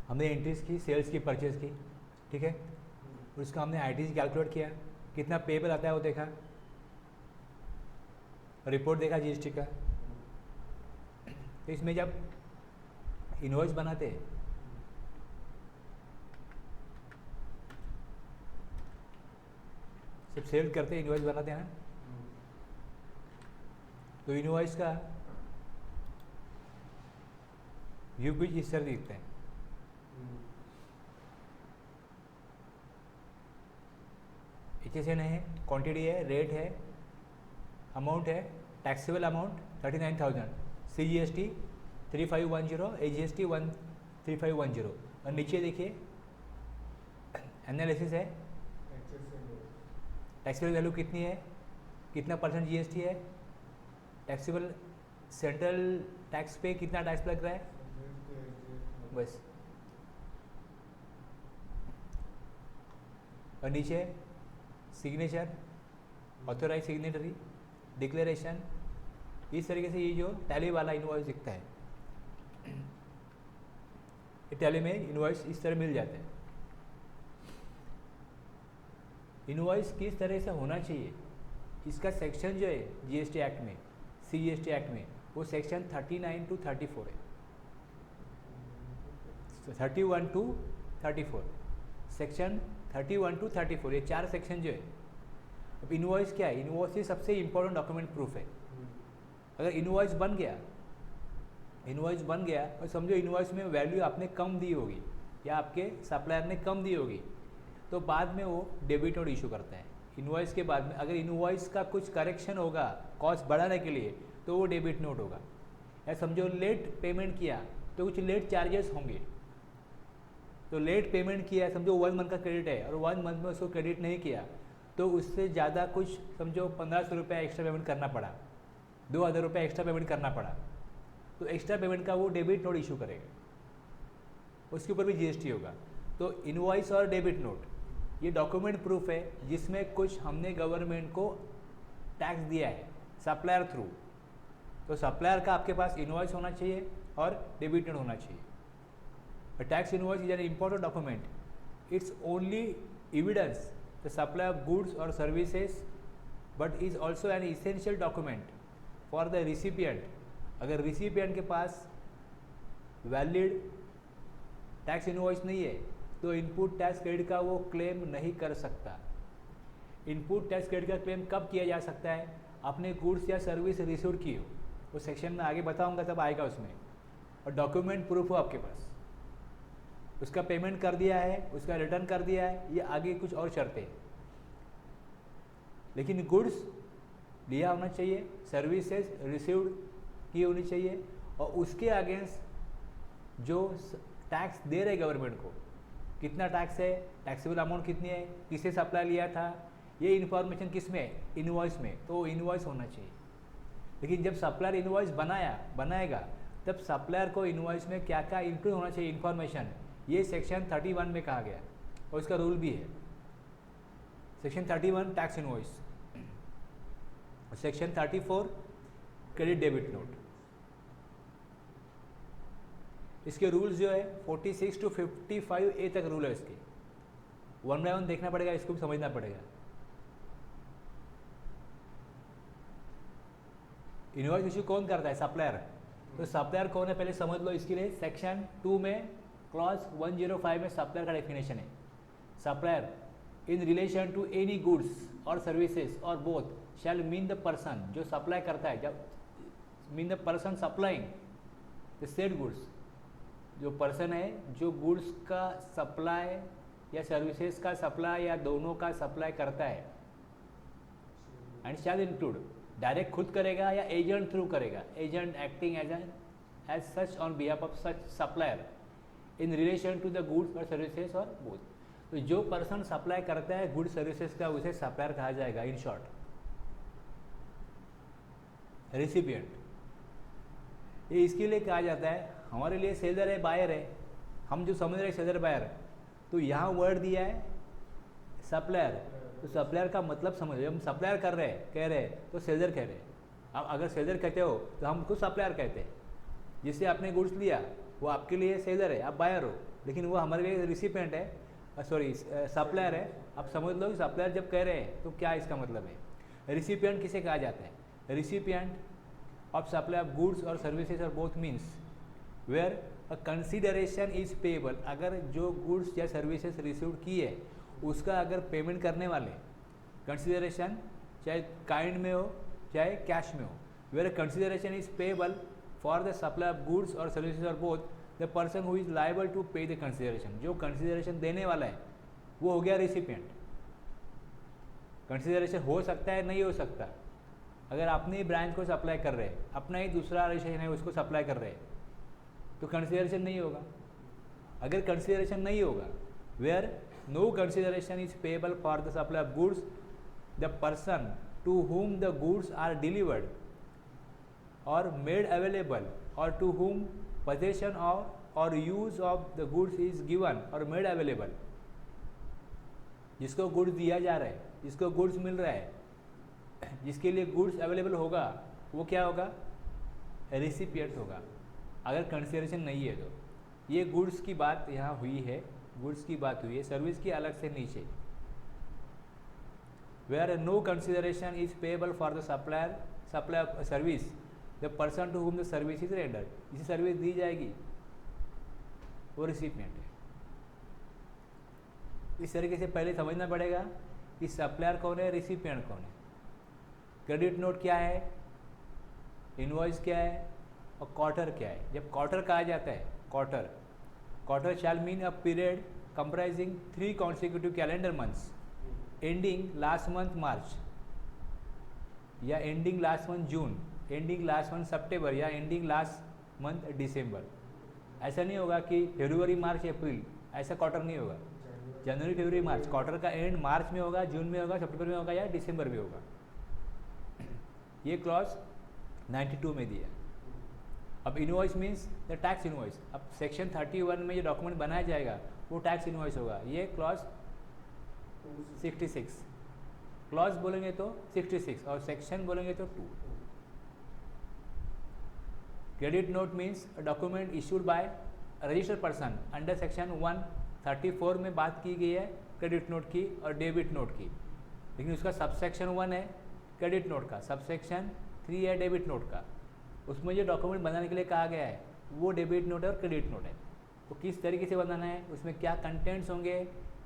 हमने एंट्रीज की, सेल्स की, परचेज की, ठीक है। उसका हमने आईटीसी कैलकुलेट किया, कितना पेबल आता है वो देखा, रिपोर्ट देखा जीएसटी का। तो इसमें जब इनवॉइस बनाते हैं, सब सेल करते हैं, इनवॉइस बनाते हैं ना, तो इनवॉइस का व्यू कुछ इस तरह दिखते हैं। HSN है, क्वांटिटी है, रेट है, अमाउंट है, टैक्सेबल अमाउंट 39,000, CGST 3510, AGST 13510, और नीचे देखिए एनालिसिस है, टैक्सेबल वैल्यू कितनी है, कितना परसेंट GST है, टैक्सेबल सेंट्रल टैक्स पे कितना टैक्स लग रहा है, बस। और नीचे सिग्नेचर, ऑथोराइज सिग्नेटरी, डिक्लेरेशन, इस तरीके से ये जो टैली वाला इनवॉइस दिखता है, ये टैली में इनवॉइस इस तरह मिल जाते हैं। इनवॉइस किस तरह से होना चाहिए, इसका सेक्शन जो है जीएसटी एक्ट में, CGST एक्ट में, वो सेक्शन 39 to 34 है, 31 to 34, सेक्शन 31 to 34, ये 4 सेक्शन जो है। अब इनवॉइस क्या है, इनवॉइस ही सबसे इंपॉर्टेंट डॉक्यूमेंट प्रूफ है। अगर इनवॉइस बन गया और समझो इनवॉइस में वैल्यू आपने कम दी होगी या आपके सप्लायर ने कम दी होगी, तो बाद में वो डेबिट नोट इशू करते हैं। इनवॉइस के बाद में अगर इनवॉइस का कुछ करेक्शन होगा कॉस्ट बढ़ाने के लिए, तो वो डेबिट नोट होगा। या समझो लेट पेमेंट किया तो कुछ लेट चार्जेस होंगे, तो लेट पेमेंट किया, समझो 1 मंथ का क्रेडिट है और 1 मंथ में उसको क्रेडिट नहीं किया, तो उससे ज़्यादा कुछ समझो 1500 रुपये एक्स्ट्रा पेमेंट करना पड़ा, 2000 रुपये एक्स्ट्रा पेमेंट करना पड़ा, तो एक्स्ट्रा पेमेंट का वो डेबिट नोट इशू करेगा, उसके ऊपर भी GST होगा। तो इनवॉइस और डेबिट नोट ये डॉक्यूमेंट प्रूफ है जिसमें कुछ हमने गवर्नमेंट को टैक्स दिया है सप्लायर थ्रू। तो सप्लायर का आपके पास इनवॉइस होना चाहिए और डेबिट नोट होना चाहिए। Tax invoice is an important document, it's only evidence the supply of goods और services, but is also an essential document for the recipient. अगर रिसिपिएंट के पास वैलिड टैक्स इनवॉइस नहीं है तो इनपुट टैक्स क्रेडिट का वो क्लेम नहीं कर सकता। इनपुट टैक्स क्रेडिट का क्लेम कब किया जा सकता है, आपने गुड्स या सर्विस रिसीव की हो, वो सेक्शन में आगे बताऊंगा तब आएगा उसमें, और डॉक्यूमेंट प्रूफ हो आपके पास, उसका पेमेंट कर दिया है, उसका रिटर्न कर दिया है, ये आगे कुछ और शर्तें। लेकिन गुड्स लिया होना चाहिए, सर्विसेज रिसीव्ड की होनी चाहिए, और उसके अगेंस्ट जो टैक्स दे रहे गवर्नमेंट को, कितना टैक्स है, टैक्सेबल अमाउंट कितनी है, किसे सप्लाई लिया था, ये इन्फॉर्मेशन किस में है, इनवॉइस में, तो इनवॉइस होना चाहिए। लेकिन जब सप्लायर इनवॉइस बनाएगा तब सप्लायर को इनवॉइस में क्या क्या इंक्लूड होना चाहिए इन्फॉर्मेशन, ये सेक्शन 31 में कहा गया और इसका रूल भी है। Section 31 tax invoice, section 34 credit debit note. इसके रूल्स जो है 46 to 55A तक रूल है इसके, 1 by 1 देखना पड़ेगा, इसको भी समझना पड़ेगा। इनवॉइस इशू कौन करता है, सप्लायर। तो सप्लायर कौन है पहले समझ लो, इसके लिए सेक्शन 2 में क्लॉज 105 में सप्लायर का डेफिनेशन है। Supplier in relation to any goods और सर्विसेज और both shall mean the person, जो सप्लाई करता है, जब mean the person supplying the said goods, जो पर्सन है जो गुड्स का सप्लाई या सर्विसेज का सप्लाई या दोनों का सप्लाई करता है, एंड शैल इंक्लूड, डायरेक्ट खुद करेगा या एजेंट थ्रू करेगा, agent acting as such on behalf of such supplier in relation to the goods और सर्विसेज और बोथ। तो जो पर्सन सप्लाई करता है गुड्स सर्विसेज का, उसे सप्लायर कहा जाएगा। इन शॉर्ट रेसिपिएंट, ये इसके लिए कहा जाता है, हमारे लिए सेलर है, बायर है, हम जो समझ रहे हैं सेलर बायर, तो यहाँ वर्ड दिया है सप्लायर, तो सप्लायर का मतलब समझ, हम सप्लायर कर रहे हैं, कह रहे हैं तो सेलर कह रहे हैं। अब अगर सेलर कहते हो तो हम खुद सप्लायर कहते हैं, जिससे आपने गुड्स लिया वो आपके लिए सेलर है, आप बायर हो, लेकिन वो हमारे लिए रिसिपेंट है, सॉरी सप्लायर है। आप समझ लो सप्लायर जब कह रहे हैं तो क्या इसका मतलब है। रिसिपिएंट किसे कहा जाता है? Recipient of supply of goods और सर्विसेज और both means where a consideration is payable, अगर जो गुड्स या सर्विसेज रिसीव की है उसका अगर पेमेंट करने वाले, कंसिडरेशन चाहे काइंड में हो चाहे कैश में हो, where consideration is payable for the supply of goods और सर्विसेज और both the person who is liable to pay the consideration, जो कंसिडरेशन देने वाला है वो हो गया रिसिपिएंट। कंसिडरेशन हो सकता है, नहीं हो सकता। अगर अपने ही ब्रांच को सप्लाई कर रहे हैं, अपना ही दूसरा रजिस्ट्रेशन है उसको सप्लाई कर रहे हैं, तो कंसिडरेशन नहीं होगा। अगर कंसिडरेशन नहीं होगा, where no consideration is payable for the supply of goods the person to whom the goods are delivered or made available or to whom possession or use of the goods is given or made available, जिसको goods दिया जा रहा है, जिसको goods मिल रहा है, जिसके लिए गुड्स अवेलेबल होगा, वो क्या होगा? रिसिपिएंट होगा। अगर कंसिडरेशन नहीं है तो ये गुड्स की बात यहाँ हुई है, गुड्स की बात हुई है, सर्विस की अलग से नीचे। Where no consideration is payable for the supply of a service, the person to whom the service is rendered, जिसे सर्विस दी जाएगी वो रिसिपिएंट है। इस तरीके से पहले समझना पड़ेगा कि सप्लायर कौन है, रिसिपिएंट कौन है। क्रेडिट नोट क्या है, इनवॉइस क्या है और क्वार्टर क्या है। जब क्वार्टर कहा जाता है, quarter shall mean a period comprising 3 consecutive calendar months ending last month March, या ending last month June, ending last month September, या एंडिंग लास्ट मंथ दिसंबर। ऐसा नहीं होगा कि फरवरी मार्च अप्रैल, ऐसा क्वार्टर नहीं होगा। जनवरी फरवरी मार्च, क्वार्टर का एंड मार्च में होगा, जून में होगा, सितंबर में होगा या दिसंबर में होगा। ये क्लॉज 92 में दिया। अब invoice means the tax invoice. अब सेक्शन 31 में जो डॉक्यूमेंट बनाया जाएगा वो टैक्स इनवॉइस होगा। ये क्लॉज 66, क्लॉज बोलेंगे तो 66 और सेक्शन बोलेंगे तो 2। Credit note means document issued by registered person under section 134 में बात की गई है क्रेडिट नोट की और डेबिट नोट की, लेकिन उसका सबसेक्शन 1 है क्रेडिट नोट का, सबसेक्शन 3 है डेबिट नोट का। उसमें जो डॉक्यूमेंट बनाने के लिए कहा गया है वो डेबिट नोट और क्रेडिट नोट है। तो किस तरीके से बनाना है, उसमें क्या कंटेंट्स होंगे,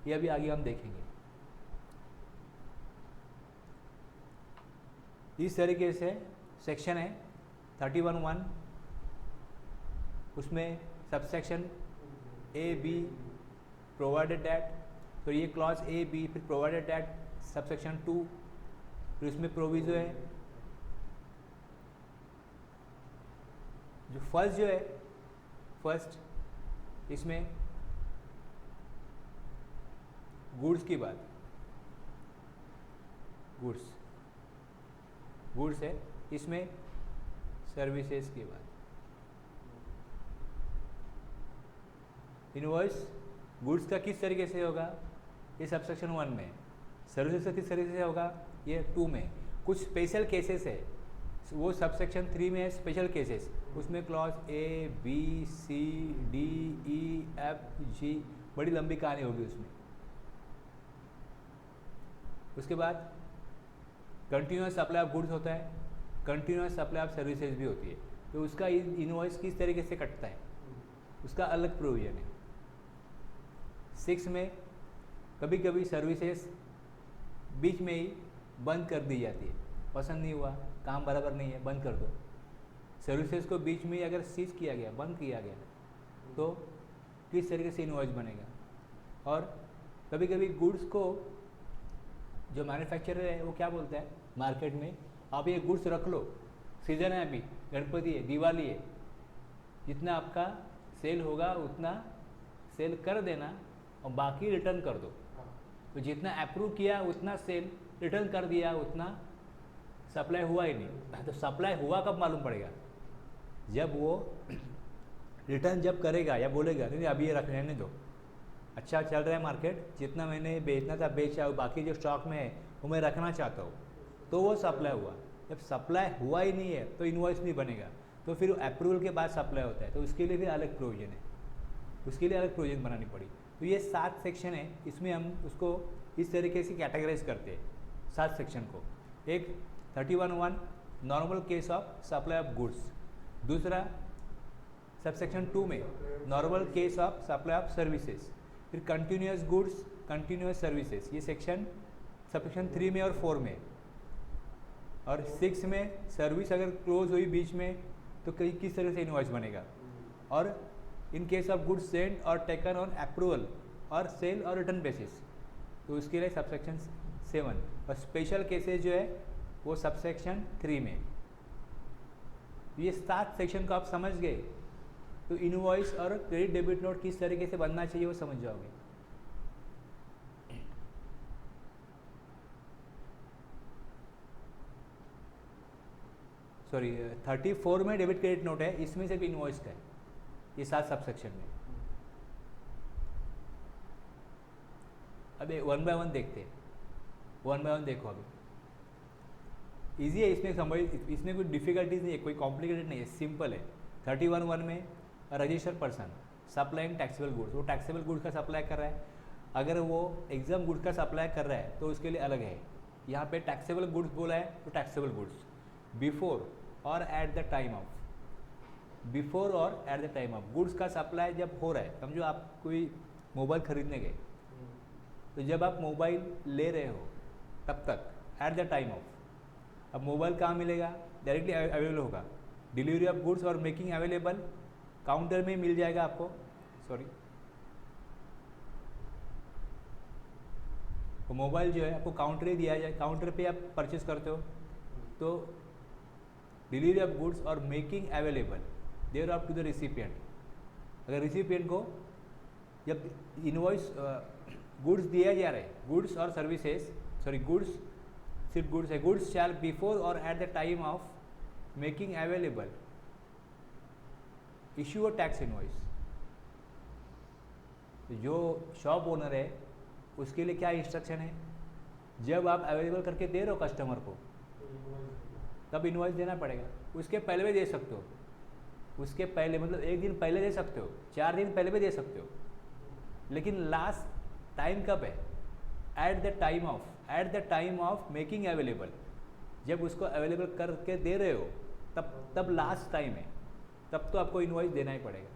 ये अभी आगे हम देखेंगे। इस तरीके से सेक्शन है 31(1), उसमें subsection A be provided that, तो ये क्लॉज ए बी, फिर प्रोवाइडेड दैट सबसेक्शन 2, फिर उसमें प्रोविजो है। जो फर्स्ट जो है, फर्स्ट इसमें गुड्स की बात, गुड्स है, इसमें सर्विसेज की बात। इनवॉइस गुड्स का किस तरीके से होगा, ये सबसेक्शन 1 में। सर्विसेज का किस तरीके से होगा, ये 2 में। कुछ स्पेशल केसेस है, वो सबसेक्शन 3 में है, स्पेशल केसेस। उसमें clause A B C D E F G, बड़ी लंबी कहानी होगी उसमें। उसके बाद कंटिन्यूस सप्लाई ऑफ गुड्स होता है, कंटिन्यूस सप्लाई ऑफ सर्विसेज भी होती है। तो उसका इनवॉइस किस तरीके से कटता है, उसका अलग प्रोविजन है। 6 में कभी कभी सर्विसेज बीच में ही बंद कर दी जाती है, पसंद नहीं हुआ, काम बराबर नहीं है, बंद कर दो। सर्विसेज को बीच में ही अगर सीज किया गया, बंद किया गया, तो किस तरीके से इनवॉइस बनेगा। और कभी कभी गुड्स को जो मैन्युफैक्चरर है वो क्या बोलता है मार्केट में, आप ये गुड्स रख लो, सीजन है अभी, गणपति है, दिवाली है, जितना आपका सेल होगा उतना सेल कर देना और बाकी रिटर्न कर दो। तो जितना अप्रूव किया उतना सेल, रिटर्न कर दिया उतना सप्लाई हुआ ही नहीं। तो सप्लाई हुआ कब मालूम पड़ेगा, जब वो रिटर्न जब करेगा या बोलेगा नहीं अभी ये रख रहने दो, अच्छा चल रहा है मार्केट, जितना मैंने बेचना था बेचा, बाकी जो स्टॉक में है वो मैं रखना चाहता हूँ, तो वो सप्लाई हुआ। जब सप्लाई हुआ ही नहीं है तो इनवॉइस नहीं बनेगा। तो फिर अप्रूवल के बाद सप्लाई होता है, तो उसके लिए भी अलग प्रोविजन है, उसके लिए अलग प्रोविजन बनानी पड़ी। तो ये 7 सेक्शन है, इसमें हम उसको इस तरीके से कैटेगराइज करते हैं 7 सेक्शन को। एक 31(1) normal case of supply of goods, दूसरा सबसेक्शन 2 में normal case of supply of services, फिर कंटिन्यूस गुड्स, कंटिन्यूस सर्विसेज, ये सेक्शन सबसेक्शन 3 में और 4 में, और 6 में सर्विस अगर क्लोज हुई बीच में तो कहीं किस तरह से इनवॉइस बनेगा, और इन केस ऑफ गुड्स सेंड और टेकन ऑन अप्रूवल और सेल और रिटर्न बेसिस, तो उसके लिए सबसेक्शन 7, और स्पेशल केसेस जो है वो सबसेक्शन 3 में। ये 7 सेक्शन को आप समझ गए तो इनवॉइस और क्रेडिट डेबिट नोट किस तरीके से बनना चाहिए वो समझ जाओगे। सॉरी 34 में डेबिट क्रेडिट नोट है, इसमें सिर्फ इनवॉइस का है, ये 7 सबसेक्शन में। अब 1 बाय 1 देखते हैं, 1 बाय 1 देखो। अभी इजी है, इसमें समझ, इसमें कोई डिफिकल्टीज नहीं है, कोई कॉम्प्लिकेटेड नहीं है, सिंपल है। 31(1) में registered person supplying taxable goods, वो टैक्सेबल गुड्स का सप्लाई कर रहा है, अगर वो एग्जाम गुड्स का सप्लाई कर रहा है तो उसके लिए अलग है। यहाँ पे टैक्सेबल गुड्स बोला है तो टैक्सेबल गुड्स बिफोर और at the time of, before और at the time of goods का सप्लाई जब हो रहा है, समझो आप कोई मोबाइल खरीदने गए, तो जब आप मोबाइल ले रहे हो तब तक एट द टाइम ऑफ, अब मोबाइल कहाँ मिलेगा, डायरेक्टली अवेलेबल होगा, डिलीवरी ऑफ गुड्स और मेकिंग अवेलेबल काउंटर में मिल जाएगा आपको, सॉरी तो मोबाइल जो है आपको काउंटर ही दिया जाए, काउंटर पे आप परचेस करते हो, तो डिलीवरी ऑफ गुड्स और making available thereof to the recipient, अगर रिसिपिएंट को जब इनवॉइस गुड्स दिया जा रहा है, गुड्स और सर्विसेज, सॉरी गुड्स सिर्फ गुड्स है, गुड्स शैल बिफोर और at the time of making available issue a tax invoice. जो शॉप ओनर है उसके लिए क्या इंस्ट्रक्शन है, जब आप अवेलेबल करके दे रहे हो कस्टमर को तब इनवॉइस देना पड़ेगा, उसके पहले भी दे सकते हो, उसके पहले मतलब 1 दिन पहले दे सकते हो, 4 दिन पहले भी दे सकते हो, लेकिन लास्ट टाइम कब है, eight the time of, eight the time of making available, जब उसको अवेलेबल करके दे रहे हो तब लास्ट टाइम है, तब तो आपको इनवॉइस देना ही पड़ेगा।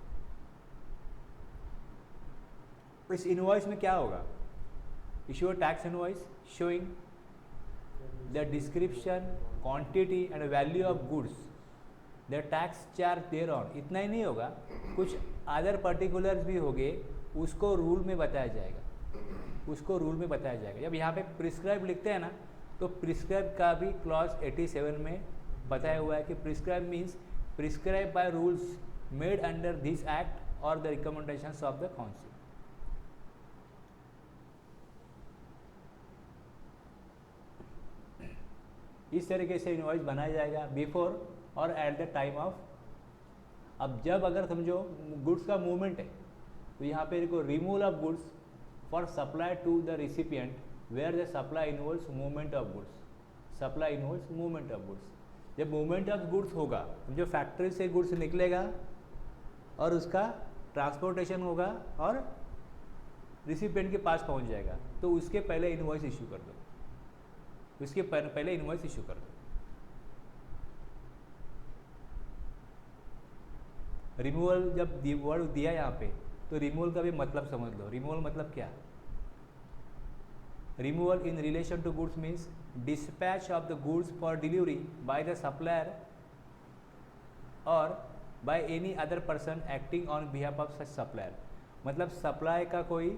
इस इनवॉइस में क्या होगा, issue tax invoice showing the description, quantity and value of goods, the tax charge thereon, इतना ही नहीं होगा, कुछ अदर पर्टिकुलर्स भी होंगे, उसको रूल में बताया जाएगा, उसको रूल में बताया जाएगा। जब यहाँ पे प्रिस्क्राइब लिखते हैं ना, तो प्रिस्क्राइब का भी क्लॉज 87 में बताया हुआ है कि prescribe means prescribe by rules made under this act और the recommendations of the council. इस तरीके से इनवॉइस बनाया जाएगा बिफोर और एट द टाइम ऑफ। अब जब अगर समझो गुड्स का मूवमेंट है, तो यहाँ पे देखो removal of goods for supply to the recipient where the supply involves movement of goods, supply involves movement of goods. जब मूवमेंट ऑफ गुड्स होगा, जो फैक्ट्री से गुड्स निकलेगा और उसका ट्रांसपोर्टेशन होगा और रिसिपिएंट के पास पहुंच जाएगा, तो उसके पहले इनवॉइस इशू कर दो, उसके पहले इनवॉइस इशू कर दो। रिमूवल जब वर्ड दिया यहाँ पे, तो रिमूवल का भी मतलब समझ लो। रिमूवल मतलब क्या, removal in relation to goods means dispatch of the goods for delivery by the supplier or by any other person acting on behalf of such supplier। मतलब सप्लाई का कोई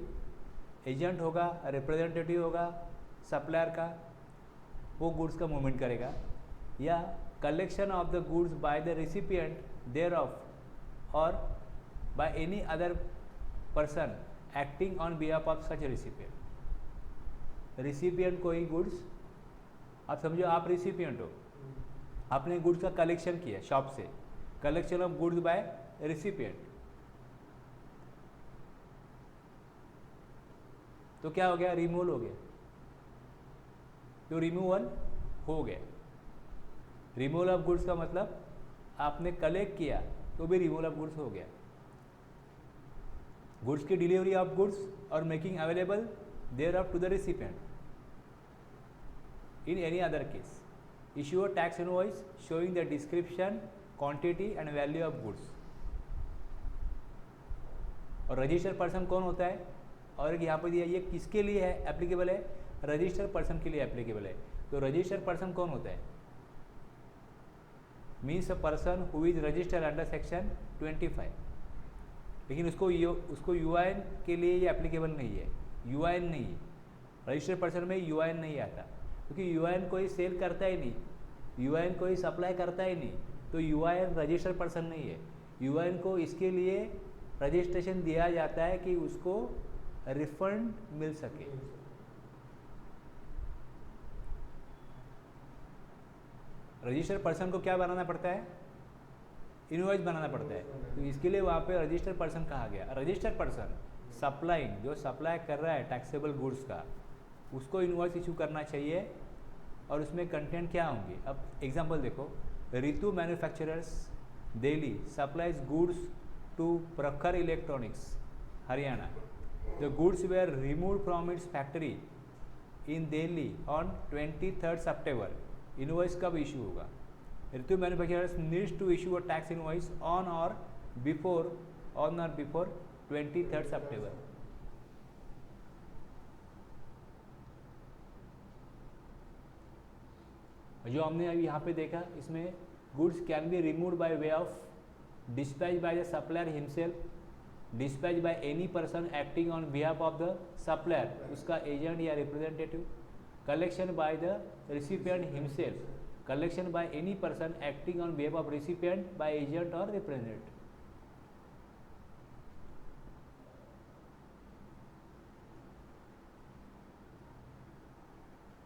एजेंट होगा, रिप्रेजेंटेटिव होगा सप्लायर का, वो goods का movement करेगा, या collection of the goods by the recipient thereof और by any other person acting on behalf of such recipient. Recipient कोई गुड्स, आप समझो आप रिसिपिएंट हो, आपने गुड्स का कलेक्शन किया शॉप से, collection of goods by recipient, तो क्या हो गया, रिमूवल हो गया, तो रिमूवल हो गया। रिमूवल ऑफ गुड्स का मतलब आपने कलेक्ट किया तो भी रिमूवल ऑफ गुड्स हो गया। गुड्स की डिलीवरी ऑफ गुड्स और making available thereof to the recipient in any other case. Issue a tax invoice showing the description, quantity and value of goods. और registered person कौन होता है, और यहाँ पर दिया ये किसके लिए है एप्लीकेबल है, रजिस्टर्ड पर्सन के लिए एप्लीकेबल है। तो रजिस्टर्ड पर्सन कौन होता है, means a person who is registered under section 25। लेकिन उसको यूआईएन के लिए ये एप्लीकेबल नहीं है, यूआईएन नहीं है, रजिस्टर्ड पर्सन में यूआईएन नहीं आता, क्योंकि यूआईएन कोई सेल करता ही नहीं, यूआईएन कोई सप्लाई करता ही नहीं, तो यूआईएन रजिस्टर्ड पर्सन नहीं है। यूआईएन को इसके लिए रजिस्ट्रेशन दिया जाता है कि उसको रिफंड मिल सके। रजिस्टर्ड पर्सन को क्या बनाना पड़ता है, इनवॉइस बनाना पड़ता है, तो इसके लिए वहाँ पे रजिस्टर्ड पर्सन कहा गया। रजिस्टर्ड पर्सन सप्लाइंग, जो सप्लाई कर रहा है टैक्सेबल गुड्स का, उसको इनवॉइस इशू करना चाहिए। और उसमें कंटेंट क्या होंगे, अब एग्जांपल देखो, Ritu manufacturers Delhi supplies goods to Prakhar electronics Haryana. The goods were removed from its factory in Delhi on 23 September. Invoice कब इशू होगा, Ritu manufacturers needs to issue a tax invoice on और बिफोर 23 सितंबर। जो हमने अभी यहाँ पे देखा, इसमें goods can be removed by way of dispatch by the supplier himself, dispatch by any person acting on behalf of the supplier, उसका agent या representative, collection bye the recipient himself, collection bye any person acting on behalf of recipient by agent और representative.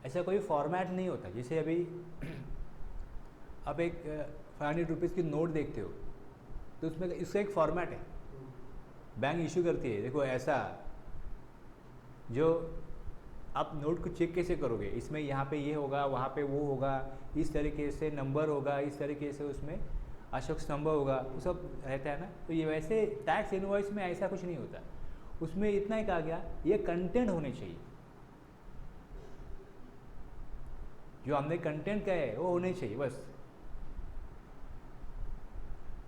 ऐसा कोई format नहीं होता। जैसे अभी आप एक 500 रुपीज़ की नोट देखते हो, तो उसमें इसका एक फॉर्मेट है, बैंक इशू करती है, देखो ऐसा, जो आप नोट को चेक कैसे करोगे, इसमें यहाँ पे ये होगा, वहाँ पे वो होगा, इस तरीके से नंबर होगा, इस तरीके से उसमें अशोक स्तंभ होगा, वो सब रहता है ना। तो ये वैसे टैक्स इनवॉइस में ऐसा कुछ नहीं होता, उसमें इतना ही कहा गया ये कंटेंट होने चाहिए, जो हमने कंटेंट कहा है वो होने चाहिए बस।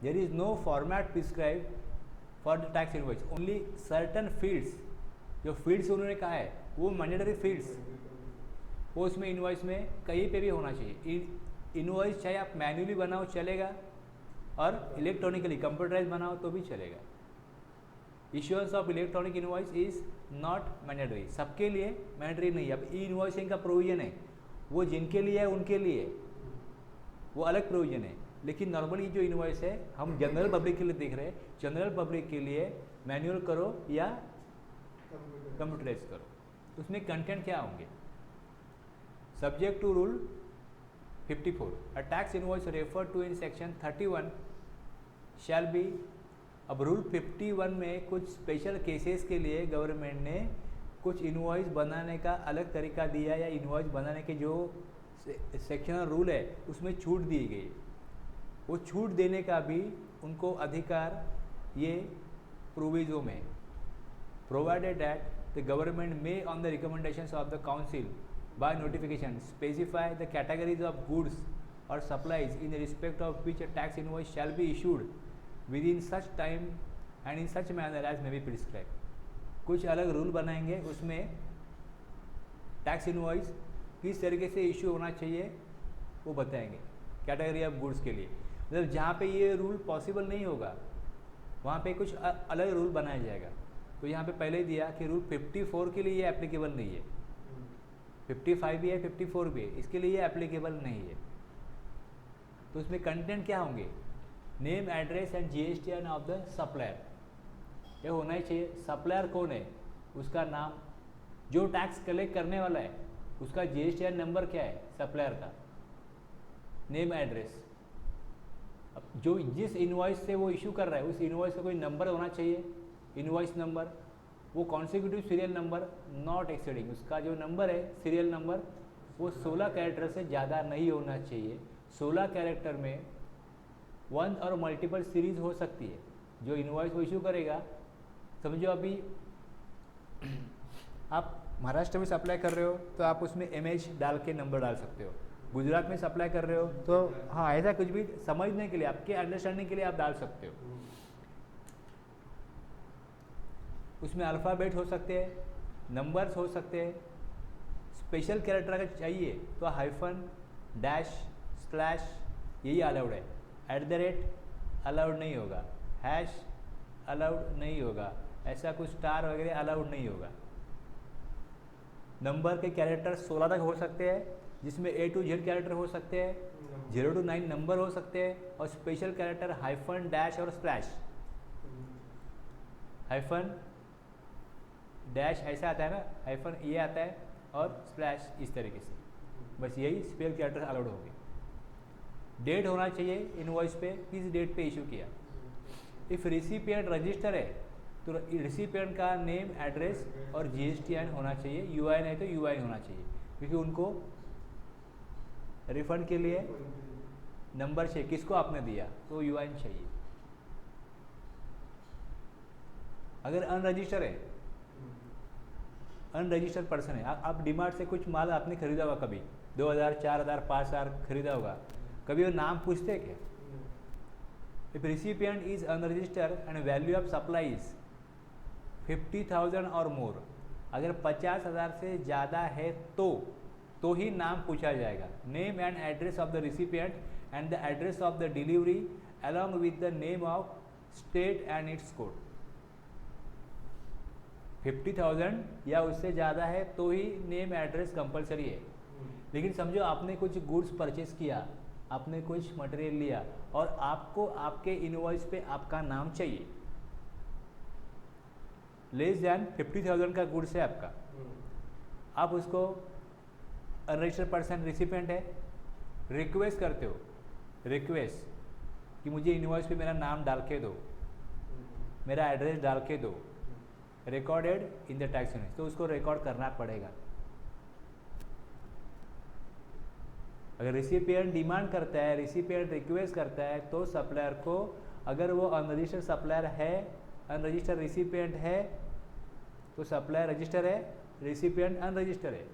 There is no format prescribe for the tax invoice, only certain fields, जो फील्ड्स उन्होंने कहा है वो मैंडेटरी फील्ड्स, वो उसमें इनवॉइस में कहीं पे भी होना चाहिए। इनवॉइस चाहे आप मैन्युअली बनाओ चलेगा, और इलेक्ट्रॉनिकली कंप्यूटराइज बनाओ तो भी चलेगा। Issuance of electronic invoice is not mandatory, सबके लिए मैंडेटरी नहीं है। अब ई इनवॉइसिंग का प्रोविजन है, वो जिनके लिए है उनके लिए वो अलग प्रोविजन है, लेकिन नॉर्मली जो इनवॉइस है हम जनरल पब्लिक के लिए देख रहे हैं, जनरल पब्लिक के लिए मैनुअल करो या कंप्यूटराइज करो। उसमें कंटेंट क्या होंगे, subject to rule 54, a tax invoice refer to in section 31 shall be. अब रूल 51 में कुछ स्पेशल केसेस के लिए गवर्नमेंट ने कुछ इनवॉइस बनाने का अलग तरीका दिया, या इनवॉइस बनाने के जो सेक्शनल रूल है उसमें छूट दी गई, वो छूट देने का भी उनको अधिकार ये प्रोविजो में, provided that the government may on the recommendations of the council by notification specify the categories of goods और supplies in respect of which a tax invoice shall be issued within such time and in such manner as may be prescribe. कुछ अलग rule बनाएंगे, उसमें tax invoice किस तरीके से issue होना चाहिए वो बताएंगे कैटेगरी ऑफ गुड्स के लिए। मतलब जहाँ पे ये रूल पॉसिबल नहीं होगा वहाँ पे कुछ अलग रूल बनाया जाएगा। तो यहाँ पे पहले ही दिया कि रूल 54 के लिए ये एप्लीकेबल नहीं है, 55 भी है 54 भी है, इसके लिए ये एप्लीकेबल नहीं है। तो उसमें कंटेंट क्या होंगे, name address and GSTN of the supplier, ये होना ही चाहिए। सप्लायर कौन है, उसका नाम, जो टैक्स कलेक्ट करने वाला है उसका GSTN नंबर क्या है सप्लायर का, नेम एड्रेस। अब जो जिस इनवॉइस से वो इशू कर रहा है उस इनवॉइस का कोई नंबर होना चाहिए, इनवॉइस नंबर, वो consecutive serial number not exceeding, उसका जो नंबर है सीरियल नंबर वो 16 कैरेक्टर से ज़्यादा नहीं होना चाहिए। 16 कैरेक्टर में वन और मल्टीपल सीरीज हो सकती है। जो इनवॉइस वो इशू करेगा, समझो अभी आप महाराष्ट्र में सप्लाई कर रहे हो तो आप उसमें MH डाल के नंबर डाल सकते हो। गुजरात में सप्लाई कर रहे हो तो हाँ, ऐसा कुछ भी समझने के लिए, आपके अंडरस्टैंडिंग के लिए आप डाल सकते हो। उसमें अल्फ़ाबेट हो सकते हैं, नंबर्स हो सकते हैं, स्पेशल कैरेक्टर अगर चाहिए तो हाइफन, डैश, स्लैश यही अलाउड है। @ अलाउड नहीं होगा, हैश अलाउड नहीं होगा, ऐसा कुछ स्टार वगैरह अलाउड नहीं होगा। नंबर के कैरेक्टर 16 तक हो सकते हैं, जिसमें A to Z कैरेक्टर हो सकते हैं, 0 to 9 नंबर हो सकते हैं, और स्पेशल कैरेक्टर हाइफन, डैश और स्लैश। हाइफन, डैश ऐसा आता है ना, हाइफन ये आता है, और स्लैश इस तरीके से। बस यही स्पेशल कैरेक्टर अलाउड होंगे। डेट होना चाहिए इनवॉइस पे, किस डेट पे इशू किया। इफ़ रिसिपिएंट रजिस्टर है तो रिसिपिएंट का नेम, एड्रेस और GSTN होना चाहिए। UIN है तो UIN होना चाहिए, क्योंकि उनको रिफंड के लिए नंबर चाहिए, किसको आपने दिया तो UIN चाहिए। अगर अनरजिस्टर है, अनरजिस्टर्ड पर्सन है, आप डीमार्ट से कुछ माल आपने खरीदा होगा, कभी 2000, 4000, 5000 खरीदा होगा, कभी वो नाम पूछते हैं क्या? If recipient is unregistered and value of supply is 50,000 और मोर, अगर 50,000 से ज़्यादा है तो ही नाम पूछा जाएगा। Name and address of the recipient and the address of the delivery along with the name of state and it's code. 50,000 या उससे ज़्यादा है तो ही नेम एड्रेस कंपलसरी है। लेकिन समझो आपने कुछ गुड्स परचेस किया, आपने कुछ मटेरियल लिया, और आपको आपके इनवॉइस पे आपका नाम चाहिए। लेस दैन 50,000 का गुड्स है आपका, आप उसको अनरजिस्टर्ड पर्सन रिसिपिएंट है, रिक्वेस्ट करते हो, रिक्वेस्ट कि मुझे इनवॉइस पे मेरा नाम डाल के दो, मेरा एड्रेस डाल के दो, recorded in the tax unit, तो उसको रिकॉर्ड करना पड़ेगा। अगर रिसिपिएंट डिमांड करता है, रिसिपिएंट रिक्वेस्ट करता है, तो सप्लायर को, अगर वो अनरजिस्टर्ड सप्लायर है, अनरजिस्टर्ड रिसिपिएंट है, तो सप्लायर रजिस्टर है, रिसिपिएंट अनरजिस्टर्ड है,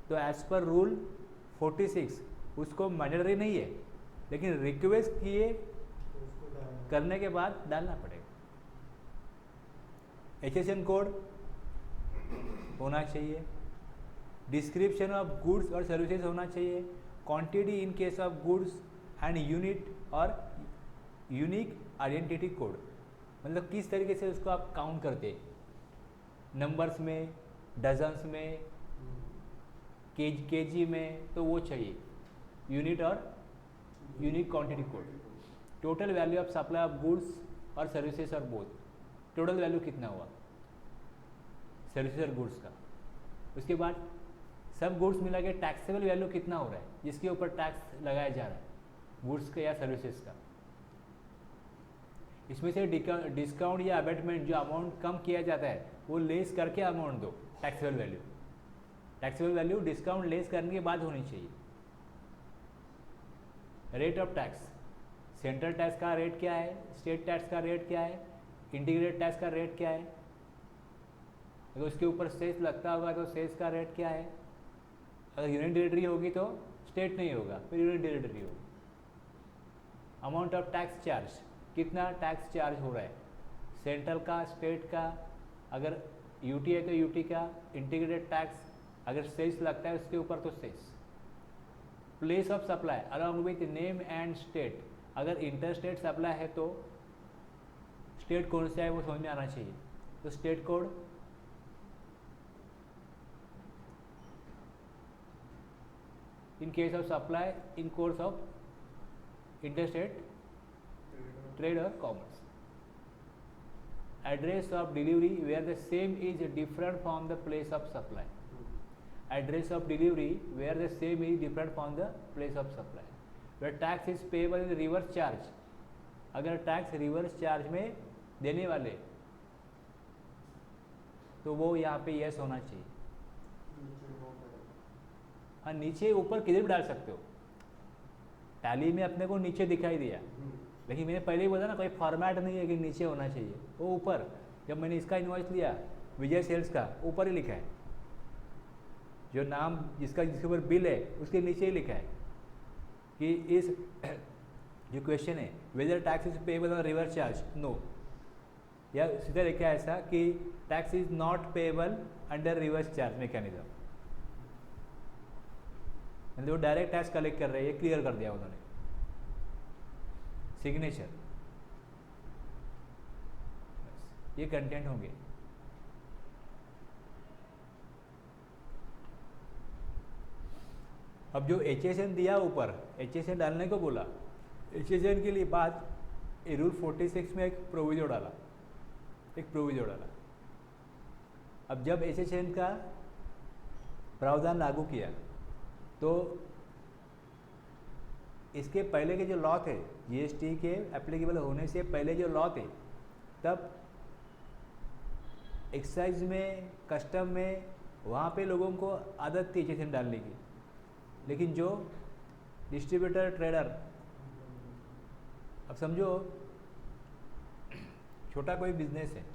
तो एज पर रूल 46 उसको मैंडेटरी नहीं है, लेकिन रिक्वेस्ट किए करने के बाद डालना पड़ेगा। HSN कोड होना चाहिए, डिस्क्रिप्शन ऑफ गुड्स और सर्विसेज होना चाहिए, quantity in case of goods and unit और यूनिक आइडेंटिटी कोड, मतलब किस तरीके से उसको आप काउंट करते हैं, नंबर्स में, डजन्स में, केजी में, तो वो चाहिए यूनिट और unique quantity code. Total value of supply of goods और सर्विसेज और बोथ, टोटल वैल्यू कितना हुआ सर्विसेज और गुड्स का। उसके बाद सब गुड्स मिला के टैक्सेबल वैल्यू कितना हो रहा है, जिसके ऊपर टैक्स लगाया जा रहा है, गुड्स का या सर्विसेज का। इसमें से डिस्काउंट या अबेटमेंट जो अमाउंट कम किया जाता है वो लेस करके अमाउंट दो, taxable value. Taxable value discount less करने के बाद होनी चाहिए। Rate of tax, central tax का रेट क्या है, स्टेट टैक्स का रेट क्या है, इंटीग्रेटेड टैक्स का रेट क्या है, अगर उसके ऊपर सेस लगता होगा तो सेस का रेट क्या है, अगर यूनियन टेरिटरी होगी तो स्टेट नहीं होगा, फिर यूनियन टेरिटरी होगी। अमाउंट ऑफ टैक्स चार्ज, कितना टैक्स चार्ज हो रहा है, सेंट्रल का, स्टेट का, अगर यूटी है तो यूटी का, इंटीग्रेटेड टैक्स, अगर सेस लगता है उसके ऊपर तो cess. Place of supply along with name and state, अगर इंटर स्टेट सप्लाई है तो स्टेट कौन सा है वो समझ में आना चाहिए, तो state code. In case of supply in course of interstate trade और commerce. Address of delivery where the same is different from the place of supply, address of delivery where the same is different from the place of supply. Where tax is payable in reverse charge, अगर tax reverse charge में देने वाले तो वो यहाँ पे yes होना चाहिए। हाँ, नीचे ऊपर किधर भी डाल सकते हो, टैली में अपने को नीचे दिखाई दिया, लेकिन मैंने पहले ही बोला ना कोई फॉर्मेट नहीं है कि नीचे होना चाहिए, वो ऊपर। जब मैंने इसका इन्वॉइस लिया विजय सेल्स का, ऊपर ही लिखा है, जो नाम जिसके ऊपर बिल है उसके नीचे ही लिखा है कि इस जो क्वेश्चन है whether tax is payable on reverse charge, no, या सीधा लिखा है ऐसा कि tax is not payable under reverse charge mechanism, मतलब वो डायरेक्ट टैक्स कलेक्ट कर रहे हैं, ये क्लियर कर दिया उन्होंने। सिग्नेचर, ये कंटेंट होंगे। अब जो HSN दिया ऊपर, HSN डालने को बोला, HSN के लिए बाद रूल 46 में एक प्रोविजो डाला, अब जब HSN का प्रावधान लागू किया तो इसके पहले के जो लॉ थे, GST के एप्लीकेबल होने से पहले जो लॉ थे, तब एक्साइज में, कस्टम में, वहाँ पे लोगों को आदत थी HSN डालने की, लेकिन जो डिस्ट्रीब्यूटर ट्रेडर, अब समझो छोटा कोई बिजनेस है,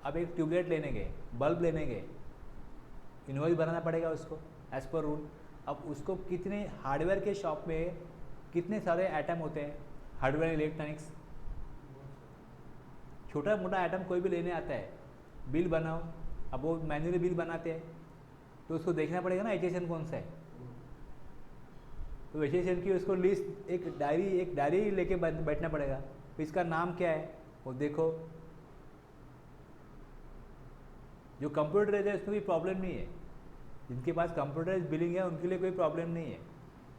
अब एक ट्यूबलाइट लेने गए, बल्ब लेने गए, इनवॉइस बनाना पड़ेगा उसको एज पर रूल। अब उसको कितने हार्डवेयर के शॉप में कितने सारे आइटम होते हैं, हार्डवेयर इलेक्ट्रॉनिक्स, छोटा मोटा आइटम कोई भी लेने आता है, बिल बनाओ, अब वो मैन्युअली बिल बनाते हैं तो उसको देखना पड़ेगा ना HSN कौन सा है, तो HSN की उसको लिस्ट, एक डायरी लेके बैठना पड़ेगा, तो इसका नाम क्या है वो देखो। जो कंप्यूटर है उसमें भी प्रॉब्लम नहीं है, जिनके पास कंप्यूटराइज बिलिंग है उनके लिए कोई प्रॉब्लम नहीं है,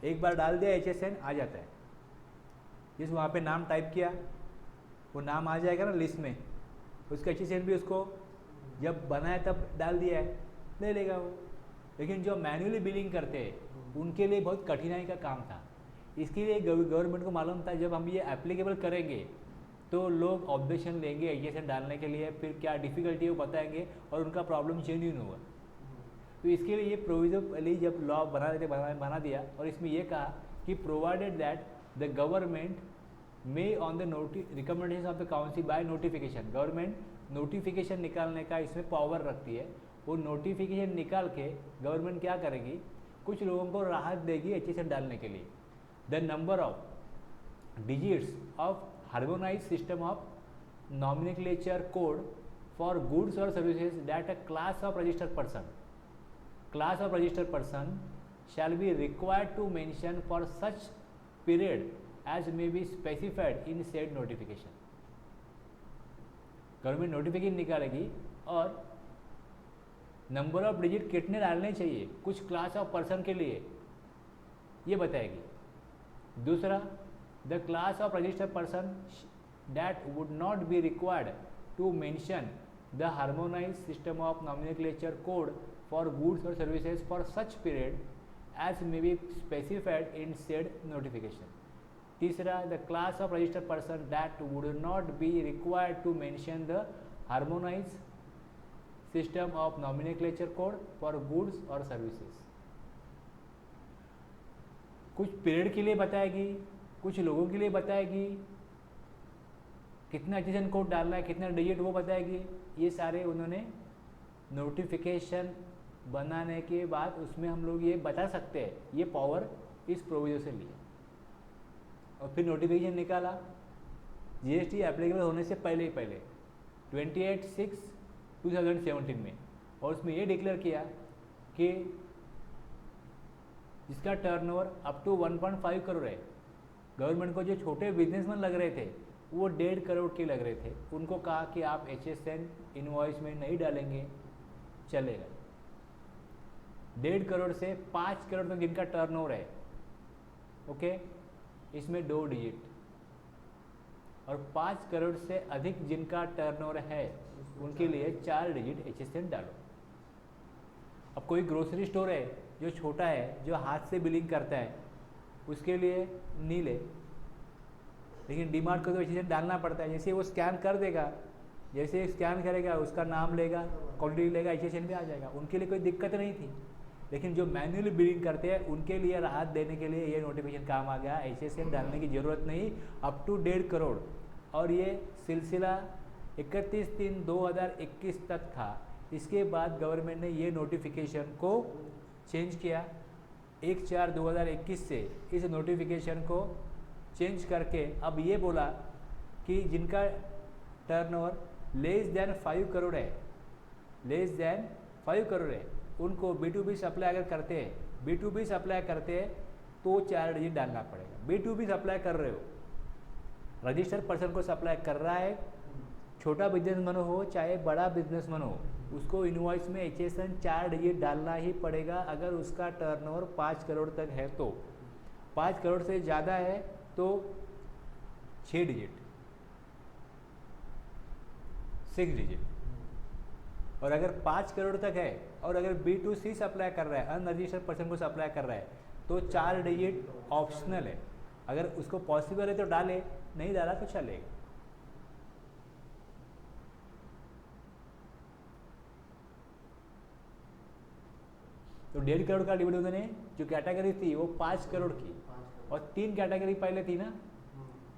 एक बार डाल दिया HSN आ जाता है, जिस वहाँ पे नाम टाइप किया वो नाम आ जाएगा ना लिस्ट में, उसका HSN भी उसको जब बनाया तब डाल दिया है, ले लेगा वो। लेकिन जो मैन्युअली बिलिंग करते हैं उनके लिए बहुत कठिनाई का काम था, इसके लिए गवर्नमेंट को मालूम था जब हम ये एप्लीकेबल करेंगे तो लोग ऑब्जेक्शन लेंगे HSN डालने के लिए, फिर क्या डिफ़िकल्टी है वो बताएंगे और उनका प्रॉब्लम जेन्युइन होगा। तो इसके लिए ये प्रोविजन पहले जब लॉ बना दिया, और इसमें यह कहा कि provided that the government may on the recommendation of the council by notification, government notification निकालने का इसमें पावर रखती है, वो नोटिफिकेशन निकाल के गवर्नमेंट क्या करेगी, कुछ लोगों को राहत देगी HSN डालने के लिए। The number of digits of harmonized system of nomenclature code for goods or services that a class of registered person shall be required to mention for such period as may be specified in said notification। Government notification निकालेगी और number of digit कितने डालने चाहिए कुछ class of person के लिए ये बताएगी। दूसरा, the class of registered person that would not be required to mention the harmonized system of nomenclature code for goods or services for such period as may be specified in said notification। तीसरा, the class of registered person that would not be required to mention the harmonized system of nomenclature code for goods or services। कुछ period के लिए बताएगी, कुछ लोगों के लिए बताएगी, कितना HSN कोड डालना है, कितना डिजिट वो बताएगी। ये सारे उन्होंने नोटिफिकेशन बनाने के बाद उसमें हम लोग ये बता सकते हैं, ये पावर इस प्रोविजन से लिया। और फिर नोटिफिकेशन निकाला GST एप्लीकेबल होने से पहले 28/6/2017 में, और उसमें ये डिक्लेयर किया कि जिसका टर्नओवर अप टू 1.5 करोड़ है, गवर्नमेंट को जो छोटे बिजनेसमैन लग रहे थे वो 1.5 करोड़ के लग रहे थे, उनको कहा कि आप HSN इनवॉइस में नहीं डालेंगे चलेगा। 1.5 करोड़ से 5 करोड़ तक जिनका टर्नओवर है, ओके, इसमें 2 डिजिट, और 5 करोड़ से अधिक जिनका टर्नओवर है उनके लिए 4 डिजिट HSN डालो। अब कोई ग्रोसरी स्टोर है जो छोटा है, जो हाथ से बिलिंग करता है, उसके लिए नहीं ले, लेकिन डीमार्ट को तो HSN डालना पड़ता है। जैसे वो स्कैन कर देगा, जैसे स्कैन करेगा उसका नाम लेगा, क्वांटिटी लेगा, HSN भी आ जाएगा, उनके लिए कोई दिक्कत नहीं थी। लेकिन जो मैन्युअली बिलिंग करते हैं उनके लिए राहत देने के लिए ये नोटिफिकेशन काम आ गया। HSN डालने की ज़रूरत नहीं, अप टू 1.5 करोड़। और ये सिलसिला 31/3/2021 तक था। इसके बाद गवर्नमेंट ने ये नोटिफिकेशन को चेंज किया। 1/4/2021 से इस नोटिफिकेशन को चेंज करके अब ये बोला कि जिनका टर्नओवर लेस देन 5 करोड़ है, लेस देन 5 करोड़ है, उनको B2B सप्लाई अगर करते हैं, B2B सप्लाई करते हैं तो 4 डिजिट डालना पड़ेगा। B2B सप्लाई कर रहे हो, रजिस्टर्ड पर्सन को सप्लाई कर रहा है, छोटा बिजनेसमैन हो चाहे बड़ा बिजनेसमैन हो, उसको इनवॉइस में HSN 4 डिजिट डालना ही पड़ेगा। अगर उसका टर्नओवर 5 करोड़ तक है तो, 5 करोड़ से ज़्यादा है तो 6 डिजिट, 6 डिजिट। और अगर 5 करोड़ तक है और अगर B2C सप्लाई कर रहा है, अनरजिस्टर्ड पर्सन को सप्लाई कर रहा है, तो 4 डिजिट ऑप्शनल है। अगर उसको पॉसिबल है तो डाले, नहीं डाला तो चलेगा। तो 1.5 करोड़ का लिमिट उन्होंने जो कैटेगरी थी वो 5 करोड़ की, और 3 कैटेगरी पहले थी ना,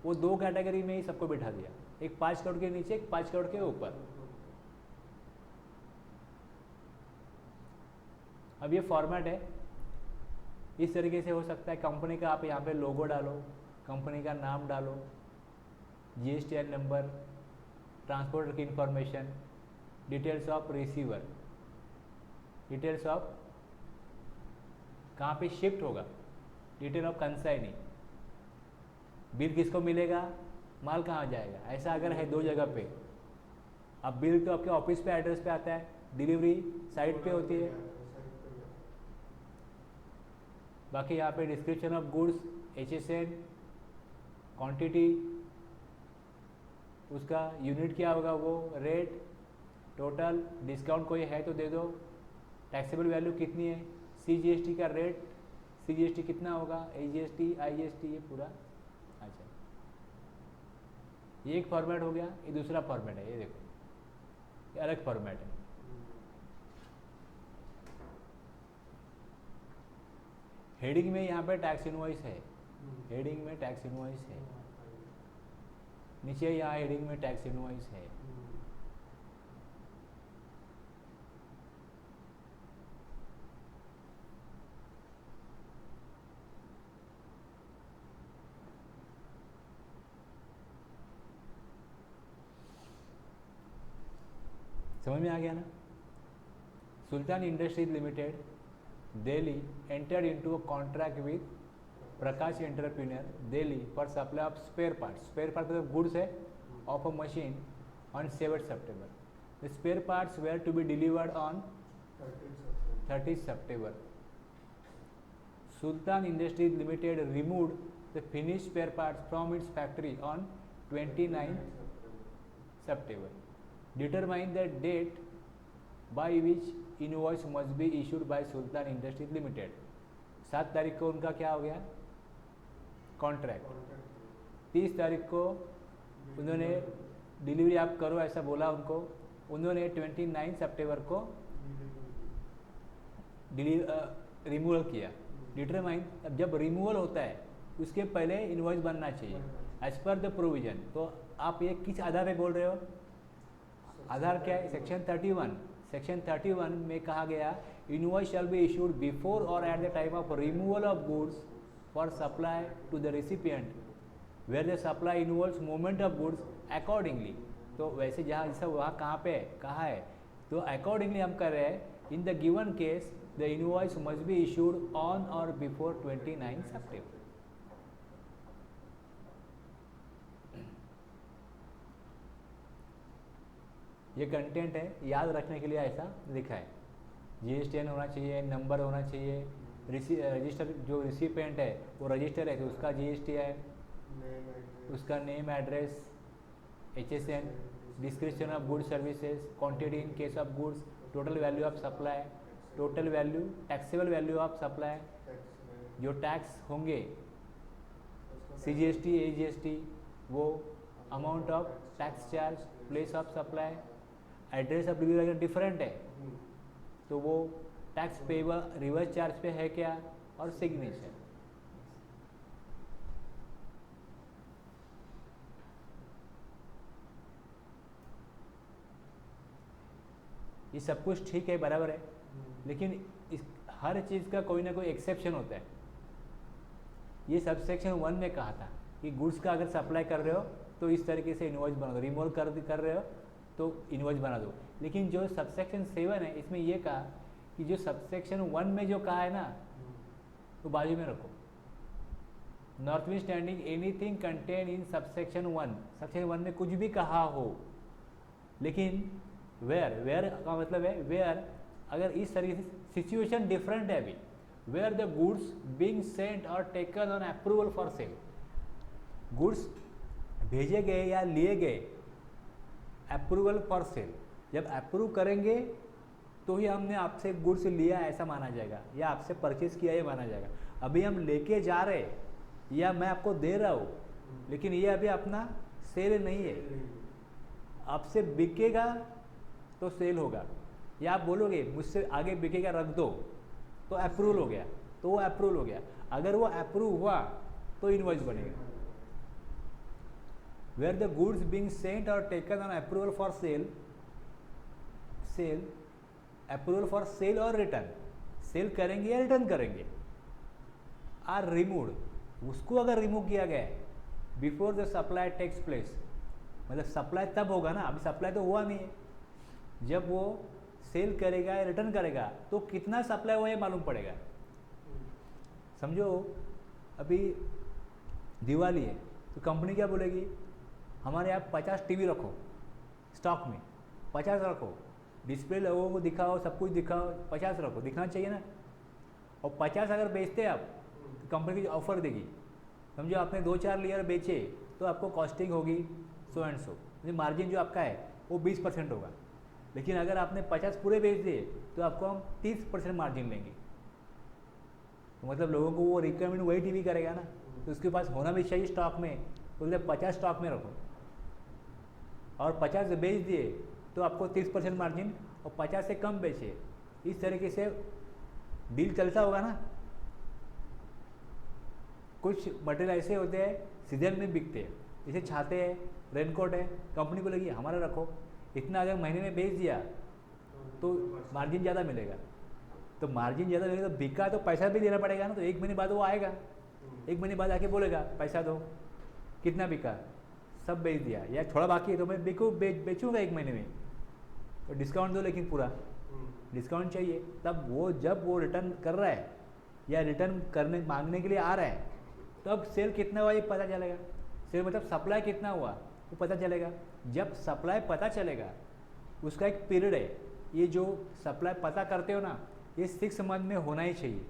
वो 2 कैटेगरी में ही सबको बिठा दिया, एक 5 करोड़ के नीचे, एक 5 करोड़ के ऊपर। अब ये फॉर्मेट है, इस तरीके से हो सकता है। कंपनी का आप यहाँ पे लोगो डालो, कंपनी का नाम डालो, GSTN नंबर, ट्रांसपोर्टर की information, details of receiver, details of कहाँ पे शिफ्ट होगा, डिटेल ऑफ कंसाइनी, बिल किसको मिलेगा, माल कहाँ जाएगा। ऐसा अगर है 2 जगह पे, अब बिल तो आपके ऑफिस पे एड्रेस पे आता है, डिलीवरी साइट पे होती है। बाकी यहाँ पे description of goods, HSN, quantity, उसका यूनिट क्या होगा, वो रेट, टोटल, डिस्काउंट कोई है तो दे दो, टैक्सेबल वैल्यू कितनी है, CGST का रेट, CGST कितना होगा, AGST, IGST, ये पूरा। अच्छा, ये एक फॉर्मेट हो गया। ये दूसरा फॉर्मेट है, ये देखो, ये अलग फॉर्मेट है। हेडिंग में यहाँ पे टैक्स इनवॉइस है, हेडिंग में टैक्स इनवॉइस है, नीचे यहाँ हेडिंग में टैक्स इनवॉइस है। समझ में आ गया ना। Sultan industries limited Delhi entered into a contract with Prakash Entrepreneur Delhi for supply of spare parts. Spare parts मतलब goods है of a machine on 7 September. The spare parts were to be delivered on 30 September. Sultan Industries Limited removed the finished spare parts from its factory on 29 September. Determine the date by which invoice must be issued by Sultan industries limited. 7 तारीख को उनका क्या हो गया, contract. 30 तारीख को उन्होंने delivery आप करो ऐसा बोला उनको, उन्होंने 29 सितंबर को रिमूवल किया। डिटरमाइन, अब जब रिमूवल होता है उसके पहले इनवॉइस बनना चाहिए एज पर द प्रोविजन। तो आप ये किस आधार पे बोल रहे हो, आधार क्या है, सेक्शन 31। सेक्शन 31 में कहा गया invoice shall be issued before और at the time of removal of goods for supply to the recipient where the supply involves movement of goods accordingly. तो वैसे जहाँ जैसा वहाँ कहाँ पे कहा है, तो अकॉर्डिंगली हम कर रहे हैं। In the given case the invoice must be issued on और बिफोर 29 सितंबर। ये कंटेंट है, याद रखने के लिए ऐसा लिखा है। GSTN होना चाहिए, नंबर होना चाहिए, रजिस्टर जो रिसिपेंट है वो रजिस्टर है तो उसका GST है, उसका name address, HSN, description of goods services, quantity in case of goods, total value of supply, total value, taxable value of supply, जो टैक्स होंगे CGST, AGST, वो amount of tax charge, place of supply, address of delivery अगर different है तो वो tax payable reverse charge पे है क्या, और सिग्नेचर। ये सब कुछ ठीक है, बराबर है, लेकिन इस हर चीज़ का कोई ना कोई एक्सेप्शन होता है। ये सबसेक्शन 1 में कहा था कि गुड्स का अगर सप्लाई कर रहे हो तो इस तरीके से इनवॉइस बना दो, रिमूव कर रहे हो तो इनवॉइस बना दो। लेकिन जो सबसेक्शन 7 है इसमें ये कहा कि जो सबसेक्शन 1 में जो कहा है ना, तो बाजू में रखो। Notwithstanding anything contain in subsection 1, subsection 1 में कुछ भी कहा हो, लेकिन वेयर का मतलब है वेयर, अगर इस तरीके से सिचुएशन डिफरेंट है अभी, where the goods being sent or taken on approval for sale, goods भेजे गए या लिए गए अप्रूवल फॉर सेल, जब अप्रूव करेंगे तो ही हमने आपसे गुड्स लिया ऐसा माना जाएगा, या आपसे परचेज किया ये माना जाएगा। अभी हम लेके जा रहे या मैं आपको दे रहा हूँ, लेकिन ये अभी अपना सेल नहीं है, आपसे बिकेगा तो सेल होगा, या आप बोलोगे मुझसे आगे बिकेगा रख दो, तो अप्रूवल हो गया, तो वो अप्रूवल हो गया। अगर वो अप्रूव हुआ तो इनवॉइस बनेगा। Where the goods being sent or taken on approval for sale, approval for sale or return, sale करेंगे या रिटर्न करेंगे, आर रिमूव्ड, उसको अगर रिमूव किया गया है before the supply takes place, मतलब सप्लाई तब होगा ना, अभी सप्लाई तो हुआ नहीं है, जब वो सेल करेगा या रिटर्न करेगा तो कितना सप्लाई हुआ ये मालूम पड़ेगा। समझो अभी दिवाली है तो कंपनी क्या बोलेगी, हमारे यहाँ 50 टीवी रखो स्टॉक में, 50 रखो, डिस्प्ले लोगों को दिखाओ, सब कुछ दिखाओ, 50 रखो, दिखना चाहिए ना। और 50 अगर बेचते हैं आप तो कंपनी की ऑफर देगी, समझो आपने 2-4 लेयर बेचे तो आपको कॉस्टिंग होगी सो एंड सो, मार्जिन जो आपका है वो 20% होगा। लेकिन अगर आपने 50 पूरे बेच दिए तो आपको हम 30% मार्जिन लेंगे, तो मतलब लोगों को वो रिक्वायरमेंट वही टीवी करेगा ना, तो उसके पास होना भी चाहिए स्टॉक में, तो बोलते 50 स्टॉक में रखो, और 50 बेच दिए तो आपको 30% मार्जिन, और 50 से कम बेचे, इस तरीके से डील चलता होगा ना। कुछ मटेरियल ऐसे होते हैं सीजन में बिकते हैं, जैसे छाते हैं, रेनकोट है, कंपनी बोलेगी हमारा रखो, इतना अगर महीने में बेच दिया तो मार्जिन ज़्यादा मिलेगा, तो मार्जिन ज़्यादा मिलेगा तो बिका तो पैसा भी देना पड़ेगा ना, तो 1 महीने बाद वो आएगा, 1 महीने बाद आके बोलेगा पैसा दो, कितना बिका, सब बेच दिया, या थोड़ा बाकी है तो मैं बेचूंगा 1 महीने में, तो डिस्काउंट दो, लेकिन पूरा डिस्काउंट चाहिए। तब वो जब वो रिटर्न कर रहा है या रिटर्न करने मांगने के लिए आ रहा है, तब सेल कितना हुआ ये पता चलेगा, सेल मतलब सप्लाई कितना हुआ वो पता चलेगा। जब सप्लाई पता चलेगा उसका एक पीरियड है, ये जो सप्लाई पता करते हो ना, ये 6 मंथ में होना ही चाहिए,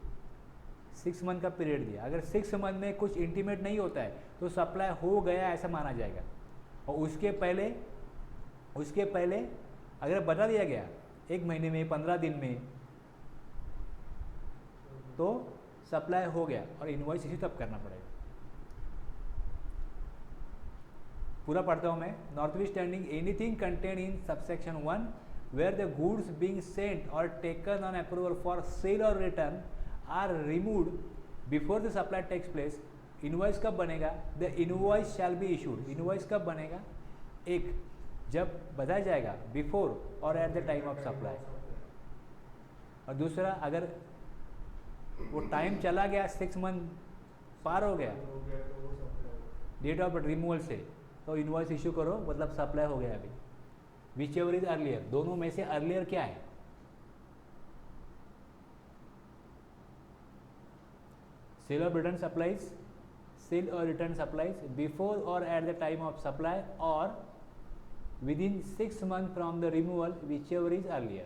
6 मंथ का पीरियड दिया। अगर 6 मंथ में कुछ इंटीमेट नहीं होता है तो सप्लाई हो गया ऐसा माना जाएगा, और उसके पहले अगर बता दिया गया 1 महीने में, 15 दिन में, तो सप्लाई हो गया और इनवॉइस इसी तब करना पड़ेगा। पूरा पढ़ता हूँ मैं। Notwithstanding anything contain in subsection 1 where the goods being sent or taken on approval for sale or return are removed before the supply takes place, invoice कब बनेगा, the invoice shall be issued, invoice कब बनेगा, एक जब बताया जाएगा before और at the time of supply, और दूसरा अगर वो टाइम चला गया 6 मंथ पार हो गया डेट ऑफ रिमूवल से, तो इनवॉइस इशू करो, मतलब सप्लाई हो गया अभी। विच एवर इज अर्लियर, दोनों में से अर्लियर क्या है, cell or return supplies, cell or return supplies before और at the time of supply और within 6 months from the removal, whichever is earlier.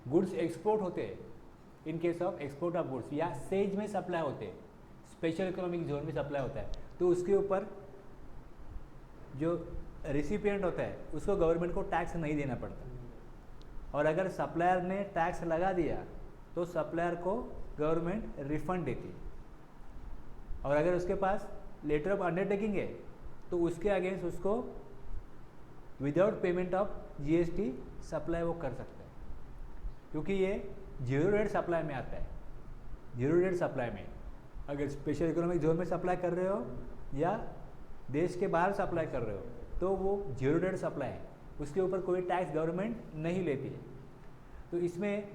Goods export होते हैं इन case of export of goods, या सेज में supply होते हैं, special economic zone में supply होता है, तो उसके ऊपर जो रिसिपिएंट होता है उसको गवर्नमेंट को टैक्स नहीं देना पड़ता, और अगर सप्लायर ने टैक्स लगा दिया तो सप्लायर को गवर्नमेंट रिफंड देती है, और अगर उसके पास लेटर ऑफ अंडरटेकिंग है तो उसके अगेंस्ट उसको without payment of GST supply वो कर सकता है, क्योंकि ये जीरो रेट सप्लाई में आता है। जीरो रेट सप्लाई में अगर स्पेशल इकोनॉमिक जोन में सप्लाई कर रहे हो या देश के बाहर सप्लाई कर रहे हो तो वो जीरो रेट सप्लाई है, उसके ऊपर कोई टैक्स गवर्नमेंट नहीं लेती है। तो इसमें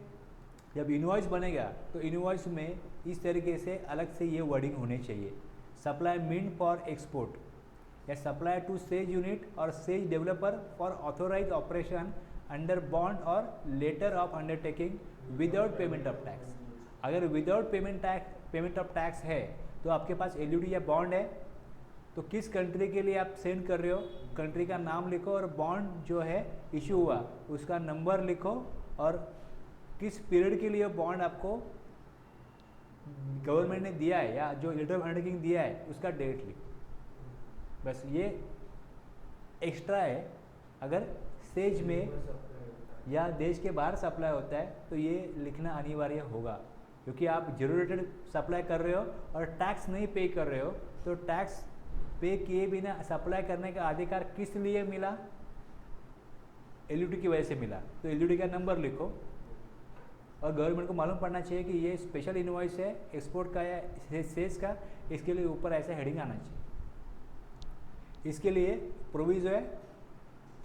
जब इनवॉइस बनेगा तो इनवॉइस में इस तरीके से अलग से ये वर्डिंग होने चाहिए, सप्लाई मीन फॉर एक्सपोर्ट या supply to SEZ unit or SEZ developer for authorise operation under bond or letter of undertaking without payment of tax. अगर विदाउट पेमेंट ऑफ टैक्स है तो आपके पास एलयूडी या बॉन्ड है, तो किस कंट्री के लिए आप सेंड कर रहे हो, कंट्री का नाम लिखो और बॉन्ड जो है इशू हुआ उसका नंबर लिखो और किस पीरियड के लिए बॉन्ड आपको गवर्नमेंट ने दिया है या जो लेटर ऑफ अंडरटेकिंग दिया है उसका डेट लिखो। बस ये एक्स्ट्रा है। अगर सेज में या देश के बाहर सप्लाई होता है तो ये लिखना अनिवार्य होगा, क्योंकि आप जीरो रेटेड सप्लाई कर रहे हो और टैक्स नहीं पे कर रहे हो, तो टैक्स पे किए बिना सप्लाई करने का अधिकार किस लिए मिला, एलयूडी की वजह से मिला, तो एलयूडी का नंबर लिखो और गवर्नमेंट को मालूम पड़ना चाहिए कि ये स्पेशल इनवॉइस है एक्सपोर्ट का या सेल्स का, इसके लिए ऊपर ऐसा हेडिंग आना चाहिए। इसके लिए प्रोविजो है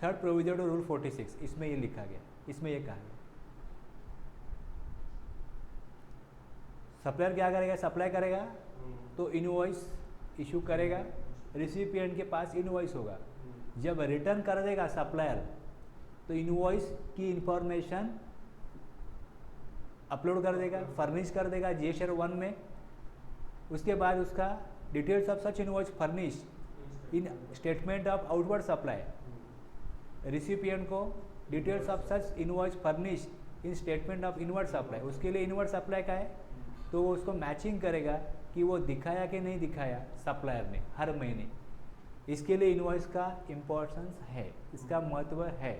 थर्ड प्रोविजो टू रूल 46, इसमें ये लिखा गया, इसमें ये कहा गया। सप्लायर क्या करेगा, सप्लाई करेगा तो इनवॉइस इशू करेगा, रिसिपिएंट के पास इनवॉइस होगा। जब रिटर्न कर देगा सप्लायर तो इनवॉइस की इंफॉर्मेशन अपलोड कर देगा, फर्निश कर देगा जीएसआर 1 में। उसके बाद उसका details of such invoice furnish in statement of outward supply, रिसिपिएंट को details of such invoice furnish in statement of inward supply. उसके लिए इनवर्ड सप्लाई का है तो वो उसको मैचिंग करेगा कि वो दिखाया कि नहीं दिखाया सप्लायर ने हर महीने। इसके लिए इनवॉइस का इम्पोर्टेंस है, इसका महत्व है।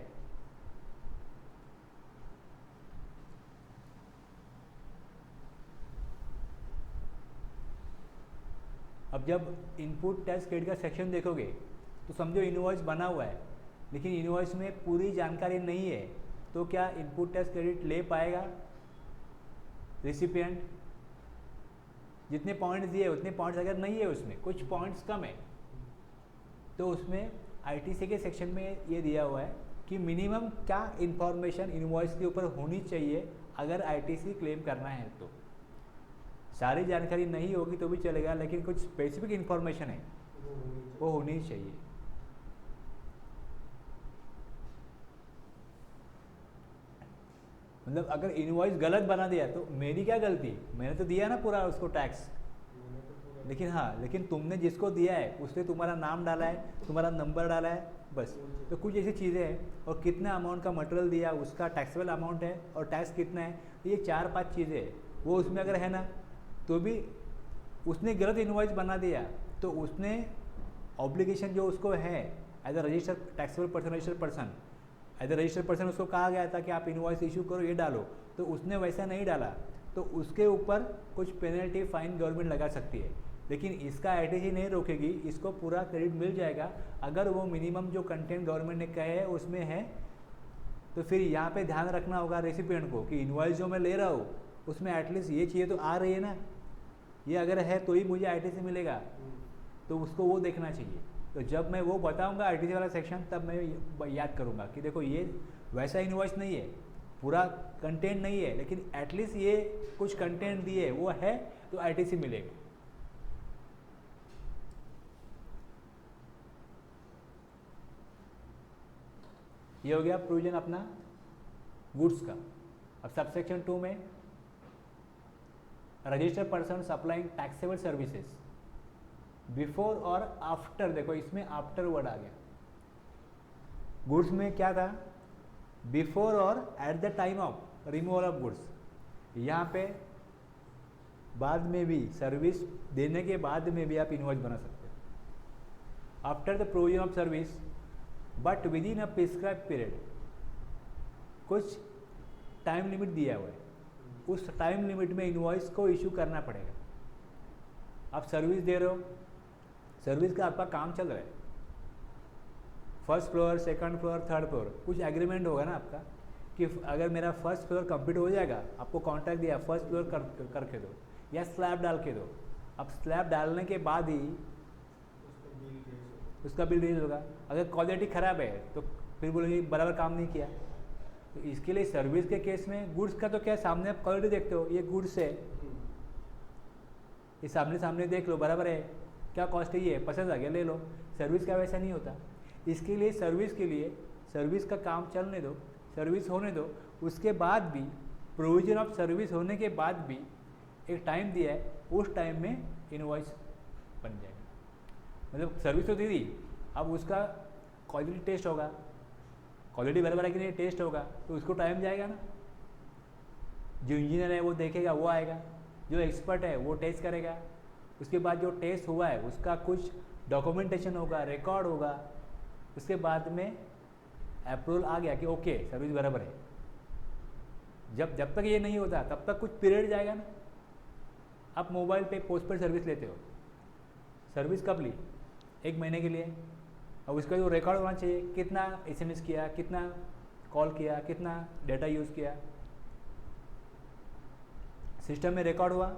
अब जब इनपुट टैक्स क्रेडिट का सेक्शन देखोगे तो समझो इनवॉइस बना हुआ है लेकिन इनवॉइस में पूरी जानकारी नहीं है, तो क्या इनपुट टैक्स क्रेडिट ले पाएगा रिसिपिएंट? जितने पॉइंट्स दिए उतने पॉइंट्स अगर नहीं है, उसमें कुछ पॉइंट्स कम है, तो उसमें आईटीसी के सेक्शन में ये दिया हुआ है कि मिनिमम क्या इंफॉर्मेशन इनवॉइस के ऊपर होनी चाहिए अगर आईटीसी क्लेम करना है। तो सारी जानकारी नहीं होगी तो भी चलेगा, लेकिन कुछ स्पेसिफिक इंफॉर्मेशन है वो होनी चाहिए। मतलब अगर इनवॉइस गलत बना दिया तो मेरी क्या गलती, मैंने तो दिया ना पूरा उसको टैक्स, लेकिन हाँ, लेकिन तुमने जिसको दिया है उसने तुम्हारा नाम डाला है, तुम्हारा नंबर डाला है, बस। तो कुछ ऐसी चीज़ें हैं, और कितना अमाउंट का मटेरियल दिया उसका टैक्सेबल अमाउंट है और टैक्स कितना है, तो ये 4-5 चीज़ें हैं। वो उसमें अगर है ना तो भी उसने गलत इनवॉइस बना दिया तो उसने ऑब्लिगेशन जो उसको है as a registered taxable person, registered person, as a registered person उसको कहा गया था कि आप इनवॉइस इशू करो, ये डालो, तो उसने वैसा नहीं डाला तो उसके ऊपर कुछ पेनल्टी फाइन गवर्नमेंट लगा सकती है। लेकिन इसका आईटीसी नहीं रोकेगी, इसको पूरा क्रेडिट मिल जाएगा अगर वो मिनिमम जो कंटेंट गवर्नमेंट ने कहे है उसमें है। तो फिर यहाँ पे ध्यान रखना होगा रेसिपिएंट को कि इनवॉइस जो मैं ले रहा हूँ उसमें एटलीस्ट ये चीज़ें तो आ रही है ना, ये अगर है तो ही मुझे आईटीसी मिलेगा, तो उसको वो देखना चाहिए। तो जब मैं वो बताऊंगा आईटीसी वाला सेक्शन तब मैं याद करूंगा कि देखो ये वैसा इनवॉइस नहीं है, पूरा कंटेंट नहीं है, लेकिन एटलीस्ट ये कुछ कंटेंट दिए वो है तो आईटीसी मिलेगा। ये हो गया प्रोविजन अपना गुड्स का। अब सबसेक्शन 2 में registered person supplying taxable services before or after, देखो इसमें आफ्टर वर्ड आ गया। गुड्स में क्या था, बिफोर और at the time of removal of goods. यहाँ पे बाद में भी, सर्विस देने के बाद में भी आप इनवॉइस बना सकते हो। After the provision of service but within a prescribe period, कुछ टाइम लिमिट दिया हुआ है, उस टाइम लिमिट में इनवॉइस को इशू करना पड़ेगा। आप सर्विस दे रहे हो, सर्विस का आपका काम चल रहा है, first floor, second floor, third floor, कुछ एग्रीमेंट होगा ना आपका कि अगर मेरा फर्स्ट फ्लोर कंप्लीट हो जाएगा, आपको कॉन्ट्रैक्ट दिया फर्स्ट फ्लोर करके दो या स्लैब डाल के दो। अब स्लैब डालने के बाद ही उसका बिल रिलीज होगा। अगर क्वालिटी ख़राब है तो फिर बोलेंगे बराबर काम नहीं किया। तो इसके लिए सर्विस के केस में गुड्स का तो क्या, सामने आप क्वालिटी देखते हो, ये गुड्स है, ये सामने सामने देख लो बराबर है, क्या कॉस्ट है ये पसंद आ गया ले लो। सर्विस का वैसा नहीं होता। इसके लिए सर्विस के लिए सर्विस का काम चलने दो, सर्विस होने दो, उसके बाद भी प्रोविजन ऑफ सर्विस होने के बाद भी एक टाइम दिया है, उस टाइम में इनवॉइस बन जाएगा। मतलब सर्विस तो दे दी, अब उसका क्वालिटी टेस्ट होगा, क्वालिटी बराबर है कि नहीं टेस्ट होगा, तो उसको टाइम जाएगा ना। जो इंजीनियर है वो देखेगा, वो आएगा, जो एक्सपर्ट है वो टेस्ट करेगा, उसके बाद जो टेस्ट हुआ है उसका कुछ डॉक्यूमेंटेशन होगा, रिकॉर्ड होगा, उसके बाद में अप्रूवल आ गया कि ओके सर्विस बराबर है। जब तक ये नहीं होता तब तक कुछ पीरियड जाएगा ना। आप मोबाइल पे पोस्टपेड सर्विस लेते हो, सर्विस कब ली? 1 महीने के लिए, और उसका जो रिकॉर्ड होना चाहिए, कितना SMS किया, कितना कॉल किया, कितना डेटा यूज़ किया, सिस्टम में रिकॉर्ड हुआ।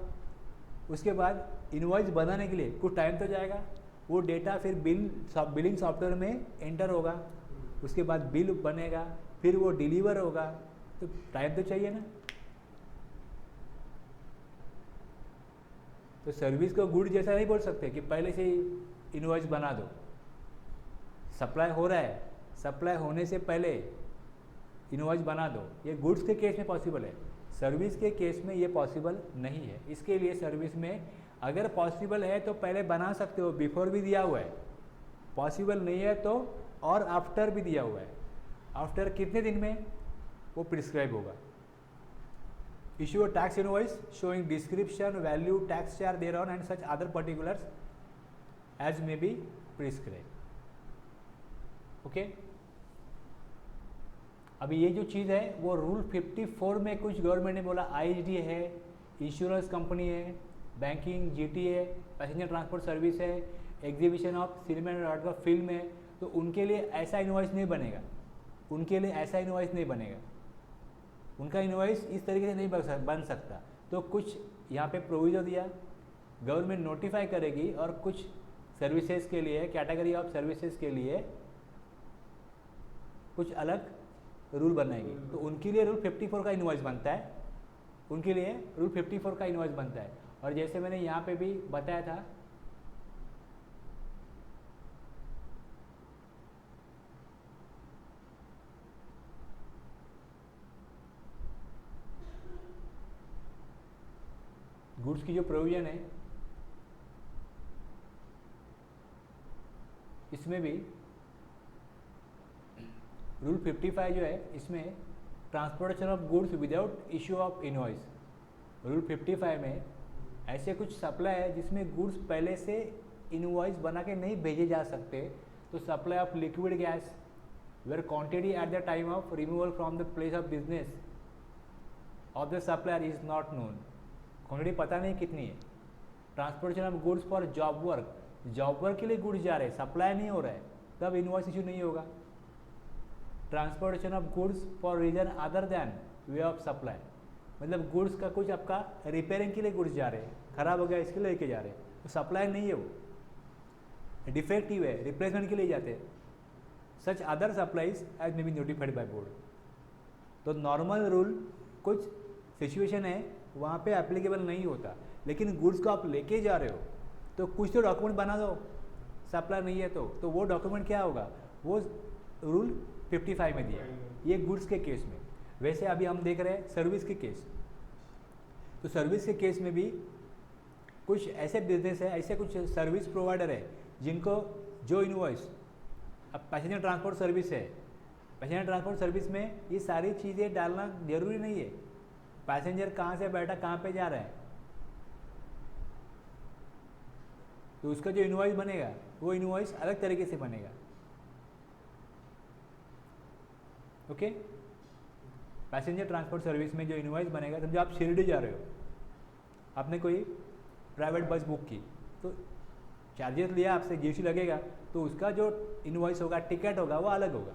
उसके बाद इनवॉइस बनाने के लिए कुछ टाइम तो जाएगा, वो डेटा फिर बिलिंग सॉफ्टवेयर में एंटर होगा, उसके बाद बिल बनेगा, फिर वो डिलीवर होगा, तो टाइम तो चाहिए ना। तो सर्विस को गुड जैसा नहीं बोल सकते कि पहले से ही इनवॉइस बना दो। सप्लाई हो रहा है, सप्लाई होने से पहले इनवॉइस बना दो, ये गुड्स के केस में पॉसिबल है, सर्विस के केस में ये पॉसिबल नहीं है। इसके लिए सर्विस में अगर पॉसिबल है तो पहले बना सकते हो, बिफोर भी दिया हुआ है, पॉसिबल नहीं है तो और आफ्टर भी दिया हुआ है। आफ्टर कितने दिन में वो प्रिस्क्राइब होगा। Issue a tax invoice showing description, value, tax charge thereon and such other particulars as may be prescribe. Okay, अभी ये जो चीज़ है वो रूल 54 में कुछ गवर्नमेंट ने बोला ISD है, इंश्योरेंस कंपनी है, बैंकिंग, GT है, पैसेंजर ट्रांसपोर्ट सर्विस है, exhibition of cinema and art का फिल्म है, तो उनके लिए ऐसा इनवॉइस नहीं बनेगा, उनके लिए ऐसा इनवॉइस नहीं बनेगा, उनका इनवॉइस इस तरीके से नहीं बन सकता। तो कुछ यहाँ पे प्रोविजन दिया, गवर्नमेंट नोटिफाई करेगी और कुछ सर्विसेज के लिए, कैटेगरी ऑफ सर्विसेज के लिए कुछ अलग रूल बनाएगी। तो उनके लिए रूल 54 का इनवॉइस बनता है, उनके लिए रूल 54 का इनवॉइस बनता है। और जैसे मैंने यहाँ पे भी बताया था, गुड्स की जो प्रोविजन है इसमें भी रूल 55 जो है, इसमें transportation of goods without issue of invoice. Rule 55 में ऐसे कुछ सप्लाई है जिसमें गुड्स पहले से इनवॉइस बना के नहीं भेजे जा सकते। तो supply of liquid gas where quantity at the time of removal from the place of business of the supplier is not known, quantity पता नहीं कितनी है। Transportation of goods for job work, job work के लिए goods जा रहे हैं, supply नहीं हो रहा है, तब इनवॉइस इशू नहीं होगा। Transportation of goods for reason other than way of supply, मतलब गुड्स का कुछ आपका रिपेयरिंग के लिए गुड्स जा रहे हैं, खराब हो गया इसके लिए लेके जा रहे हैं, तो सप्लाई नहीं है, वो डिफेक्टिव है, रिप्लेसमेंट के लिए जाते हैं। Such other supplies as may be notified by board. तो नॉर्मल रूल कुछ सिचुएशन है वहाँ पे एप्लीकेबल नहीं होता, लेकिन गुड्स को आप लेके जा रहे हो तो कुछ तो डॉक्यूमेंट बना दो, सप्लाई नहीं है तो वो डॉक्यूमेंट क्या होगा, वो रूल 55 में दिया, ये गुड्स के केस में। वैसे अभी हम देख रहे हैं सर्विस के केस, तो सर्विस के केस में भी कुछ ऐसे बिजनेस है, ऐसे कुछ सर्विस प्रोवाइडर है जिनको जो इनवॉइस, अब पैसेंजर ट्रांसपोर्ट सर्विस है, पैसेंजर ट्रांसपोर्ट सर्विस में ये सारी चीज़ें डालना जरूरी नहीं है, पैसेंजर कहाँ से बैठा कहाँ पे जा रहा है, तो उसका जो इनवॉइस बनेगा वो इनवॉइस अलग तरीके से बनेगा। ओके, पैसेंजर ट्रांसपोर्ट सर्विस में जो इनवॉइस बनेगा, समझो आप शिरडी जा रहे हो, आपने कोई प्राइवेट बस बुक की, तो चार्जेस लिया आपसे, जीएसटी लगेगा, तो उसका जो इनवॉइस होगा, टिकट होगा, वो अलग होगा।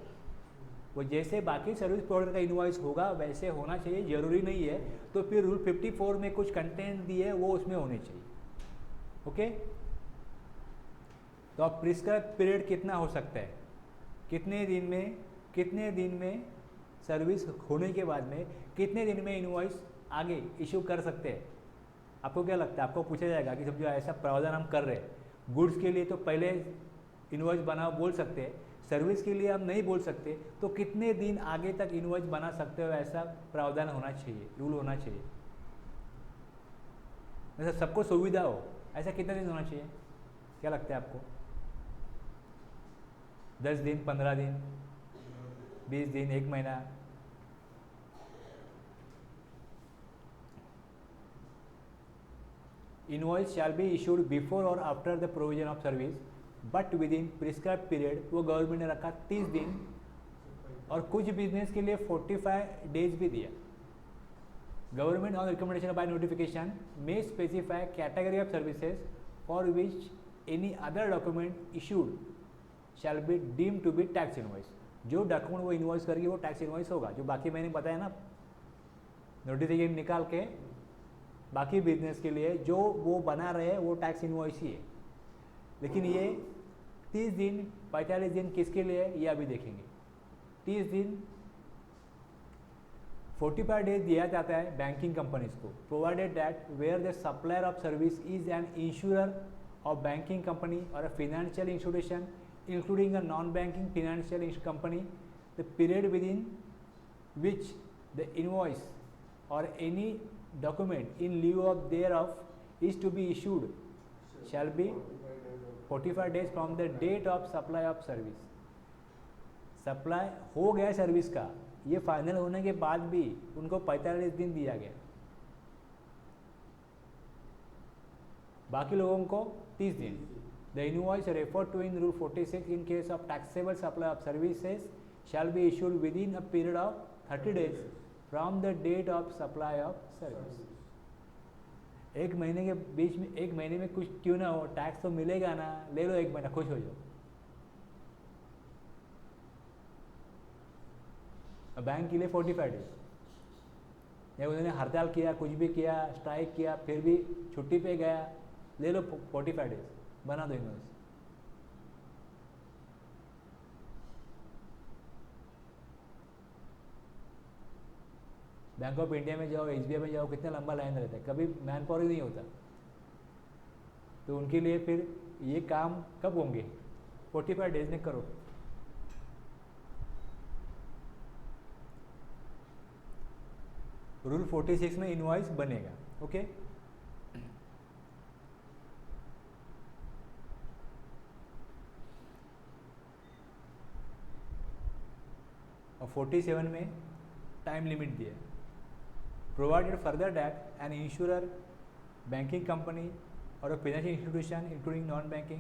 वो जैसे बाकी सर्विस प्रोवाइडर का इनवॉइस होगा वैसे होना चाहिए, जरूरी नहीं है। तो फिर रूल 54 में कुछ कंटेंट दिए वो उसमें होने चाहिए। ओके, तो अब प्रिस्क्राइब पीरियड कितना हो सकता है, कितने दिन में सर्विस होने के बाद में कितने दिन में इनवॉइस आगे इशू कर सकते हैं। आपको क्या लगता है, आपको पूछा जाएगा कि सब जो ऐसा प्रावधान हम कर रहे हैं, गुड्स के लिए तो पहले इनवॉइस बनाओ बोल सकते हैं, सर्विस के लिए हम नहीं बोल सकते, तो कितने दिन आगे तक इनवॉइस बना सकते हो, ऐसा प्रावधान होना चाहिए, रूल होना चाहिए। जैसे सबको सुविधा हो, ऐसा कितने दिन होना चाहिए, क्या लगता है आपको? 10 दिन, 15 दिन, 20 दिन, 1 महीना? Invoice shall be issued before or after the provision of service but within prescribe period. वो गवर्नमेंट ने रखा 30 दिन, और कुछ बिजनेस के लिए 45 डेज भी दिया। Government on recommendation by notification may specify category of services for which any other document issued shall be deem to be tax invoice. जो डॉक्यूमेंट वो इनवॉइस करेगी वो टैक्स इनवॉइस होगा। जो बाकी मैंने बताया ना, नोटिफिकेशन निकाल के बाकी बिजनेस के लिए जो वो बना रहे हैं वो टैक्स इनवॉइस ही है। लेकिन ये 30 दिन 45 दिन किसके लिए, ये अभी देखेंगे। 30 दिन 45 डेज दिया जाता है बैंकिंग कंपनीज को, provided that where the supplier of service is an insurer of banking company or a financial institution including a non banking financial company, the period within which the invoice or any document in lieu of thereof is to be issued shall be 45 days from the date of supply of service। Supply हो गया service का, ये final होने के बाद भी उनको 45 दिन दिया गया, बाकी लोगों को 30 दिन। The invoice refer to in rule 46 in case of taxable supply of services shall be issued within a period of 30 days from the date of supply of service. 1 महीने के बीच में, 1 महीने में कुछ क्यों ना हो, टैक्स तो मिलेगा ना, ले लो 1 महीना, खुश हो जाओ। बैंक के लिए 45 डेज। या उन्होंने हड़ताल किया, कुछ भी किया, स्ट्राइक किया, फिर भी छुट्टी पे गया, ले लो 45 डेज, बना दो इनवॉइस। बैंक ऑफ इंडिया में जाओ, एसबीआई में जाओ, कितना लंबा लाइन रहता है, कभी मैन पावर ही नहीं होता। तो उनके लिए फिर ये काम कब होंगे, 45 डेज में करो। रूल 46 में इनवॉइस बनेगा। ओके, और 47 में टाइम लिमिट दिया, provided further that an insurer, banking company or a financial institution including non-banking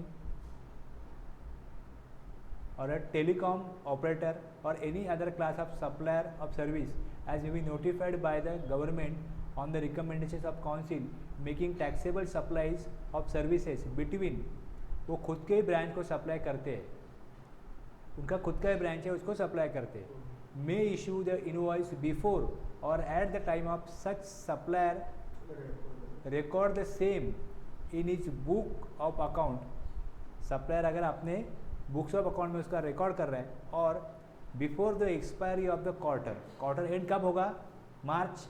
or a telecom operator or any other class of supplier of service as may be notified by the government on the recommendations of council making taxable supplies of services between, वो खुद के ही branch को supply करते हैं, उनका खुद का ही branch है, उसको सप्लाई करते हैं, may issue the invoice before or at the time of such supplier record the same in his book of account। Supplier अगर अपने बुक्स ऑफ अकाउंट में उसका रिकॉर्ड कर रहे हैं, और before the expiry of the quarter, quarter and कब होगा, मार्च,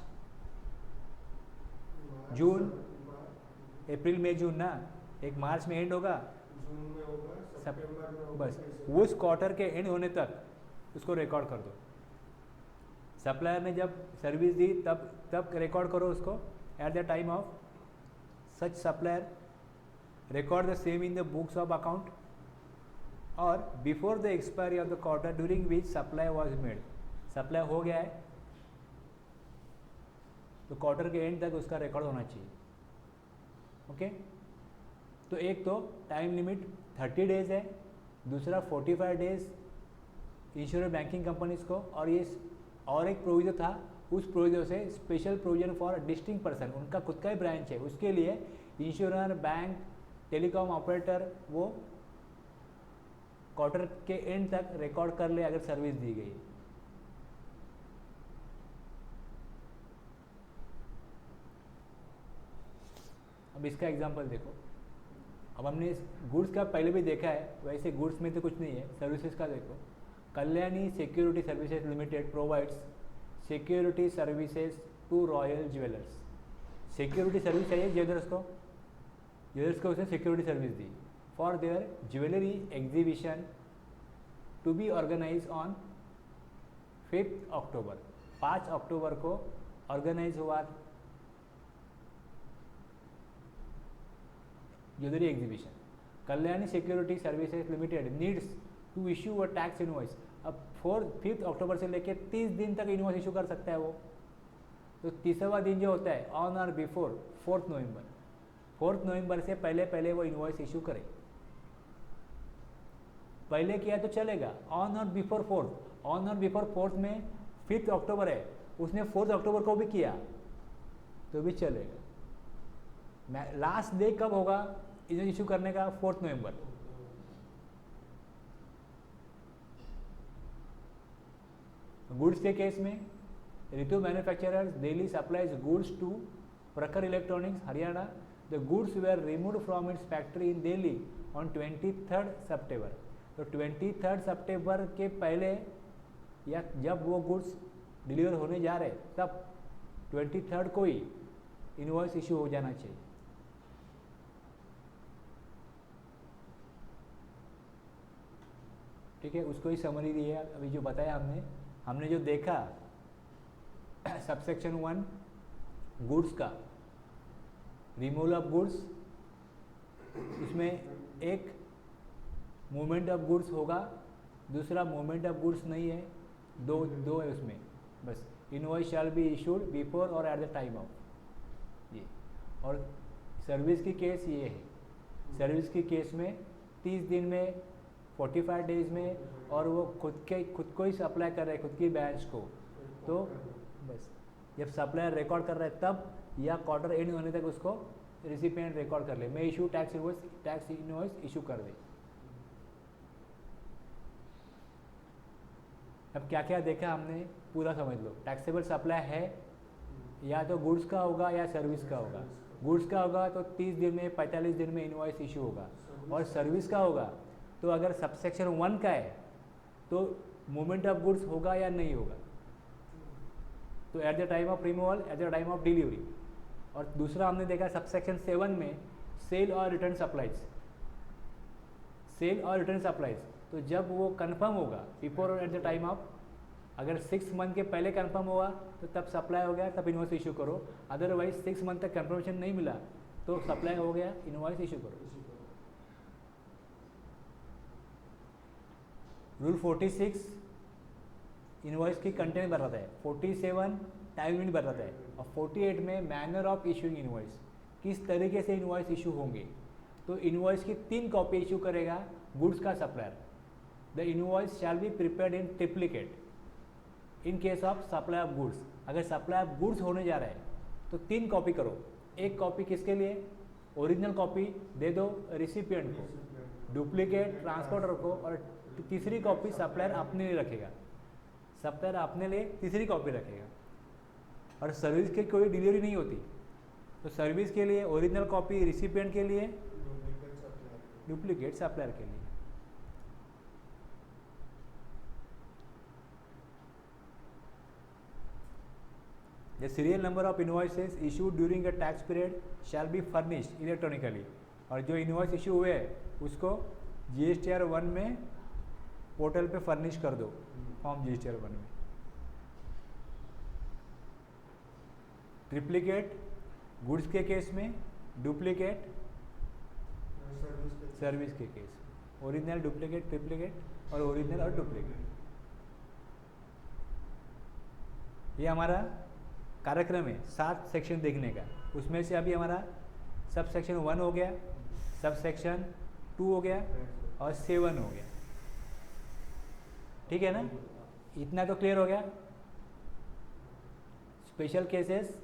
जून, अप्रैल मई जून ना, एक मार्च में एंड होगा, जून में होगा, सितंबर में होगा, बस उस क्वार्टर के एंड होने तक उसको रिकॉर्ड कर दो। सप्लायर ने जब सर्विस दी तब रिकॉर्ड करो उसको, at the time of such supplier record the same in the books of account, और before the expiry of the quarter during which supply was made. Supply हो गया है तो क्वार्टर के एंड तक उसका रिकॉर्ड होना चाहिए। ओके, तो एक तो टाइम लिमिट 30 डेज है, दूसरा 45 डेज इंश्योरेंस बैंकिंग कंपनीज को, और ये और एक प्रोविजन था, उस प्रोविजन से special provision for distinct person, उनका खुद का ही ब्रांच है, उसके लिए इंश्योरर, बैंक, टेलीकॉम ऑपरेटर वो क्वार्टर के एंड तक रिकॉर्ड कर ले अगर सर्विस दी गई। अब इसका एग्जांपल देखो। अब हमने इस गुड्स का पहले भी देखा है, वैसे गुड्स में तो कुछ नहीं है। सर्विसेज का देखो, Kalyani security services limited provides security services to Royal Jewellers. Security service चाहिए ज्वेलर्स को उसने सिक्योरिटी सर्विस दी for their jewellery exhibition to be organise on 5 October. 5 अक्टूबर को ऑर्गेनाइज हुआ jewellery exhibition. Kalyani security services limited needs to issue a tax invoice. अब 5 अक्टूबर से लेकर 30 दिन तक इनवॉइस इशू कर सकता है वो। तो 30वां दिन जो होता है ऑन और बिफोर 4 नवंबर, 4 नवंबर से पहले वो इनवॉइस इशू करे। पहले किया तो चलेगा, ऑन और बिफोर 4th। ऑन और बिफोर 4th में 5 अक्टूबर है, उसने 4 अक्टूबर को भी किया तो भी चलेगा। लास्ट डे कब होगा इशू करने का? 4 नवंबर। गुड्स के केस में Ritu manufacturers daily supplies goods to Prakhar electronics Haryana. The goods were removed from its factory in Delhi on 23 सितंबर। तो 23 सितंबर के पहले या जब वो गुड्स डिलीवर होने जा रहे तब 23 को ही इनवॉइस इशू हो जाना चाहिए। ठीक है, उसको ही समरी दी है। अभी जो बताया हमने जो देखा सबसेक्शन 1 गुड्स का रिमूवल ऑफ गुड्स, उसमें एक मूवमेंट ऑफ गुड्स होगा, दूसरा मूवमेंट ऑफ गुड्स नहीं है, दो है उसमें बस। Invoice shall be issued before और एट द टाइम ऑफ ये। और सर्विस की केस ये है। सर्विस की केस में 30 दिन में, 45 डेज में, और वो खुद को ही सप्लाई कर रहे हैं खुद की बैच को, तो बस जब सप्लायर रिकॉर्ड कर रहा है तब, या क्वार्टर एंड होने तक उसको रिसिपिएंट रिकॉर्ड कर ले, मैं इशू टैक्स इनवॉइस इशू कर दे। अब क्या क्या देखा हमने पूरा समझ लो। टैक्सेबल सप्लाई है या तो गुड्स का होगा या सर्विस का होगा। गुड्स का होगा तो 30 दिन में 45 दिन में इनवॉइस इशू होगा, और सर्विस का होगा तो अगर सबसेक्शन 1 का है तो मूवमेंट ऑफ गुड्स होगा या नहीं होगा, तो eight the time of removal, eight the time of delivery. और दूसरा हमने देखा सबसेक्शन 7 में cell or return supplies. Cell or return supplies तो जब वो कंफर्म होगा बिफोर और एट द टाइम ऑफ, अगर 6 मंथ के पहले कंफर्म हुआ तो तब सप्लाई हो गया, तब इनवॉइस इशू करो। अदरवाइज 6 मंथ तक कंफर्मेशन नहीं मिला तो सप्लाई हो गया, इनवॉइस इशू करो। रूल 46 इनवॉइस की कंटेंट बताता है, 47 टाइम लिमिट बताता है, और 48 में मैनर ऑफ इशूइंग इनवॉइस, किस तरीके से इनवॉइस इशू होंगे। तो इनवॉइस की 3 कॉपी इशू करेगा गुड्स का supplier. The invoice shall be prepared in triplicate in case of supply of goods. अगर सप्लाई ऑफ गुड्स होने जा रहा है तो 3 कॉपी करो। एक कॉपी किसके लिए? ओरिजिनल कॉपी दे दो रिसिपिएंट को, डुप्लीकेट ट्रांसपोर्टर को, और तीसरी कॉपी सप्लायर अपने लिए रखेगा। सप्लायर अपने लिए तीसरी कॉपी रखेगा। और सर्विस की कोई डिलीवरी नहीं होती तो सर्विस के लिए ओरिजिनल कॉपी रिसिपिएंट के लिए, डुप्लीकेट सप्लायर के लिए। The serial number of invoices issued during a tax period shall be furnished electronically। और जो इनवॉइस इशू हुए उसको GSTR 1 में पोर्टल पे फर्निश कर दो, फॉर्म GSTR 1 में। ट्रिप्लिकेट गुड्स के केस में, डुप्लीकेट सर्विस के केस, ओरिजिनल, डुप्लीकेट, ट्रिप्लिकेट, और ओरिजिनल और डुप्लीकेट। ये हमारा कार्यक्रम है 7 सेक्शन देखने का। उसमें से अभी हमारा सब सेक्शन 1 हो गया, सब सेक्शन 2 हो गया, और 7 हो गया। ठीक है ना, इतना तो क्लियर हो गया। स्पेशल केसेस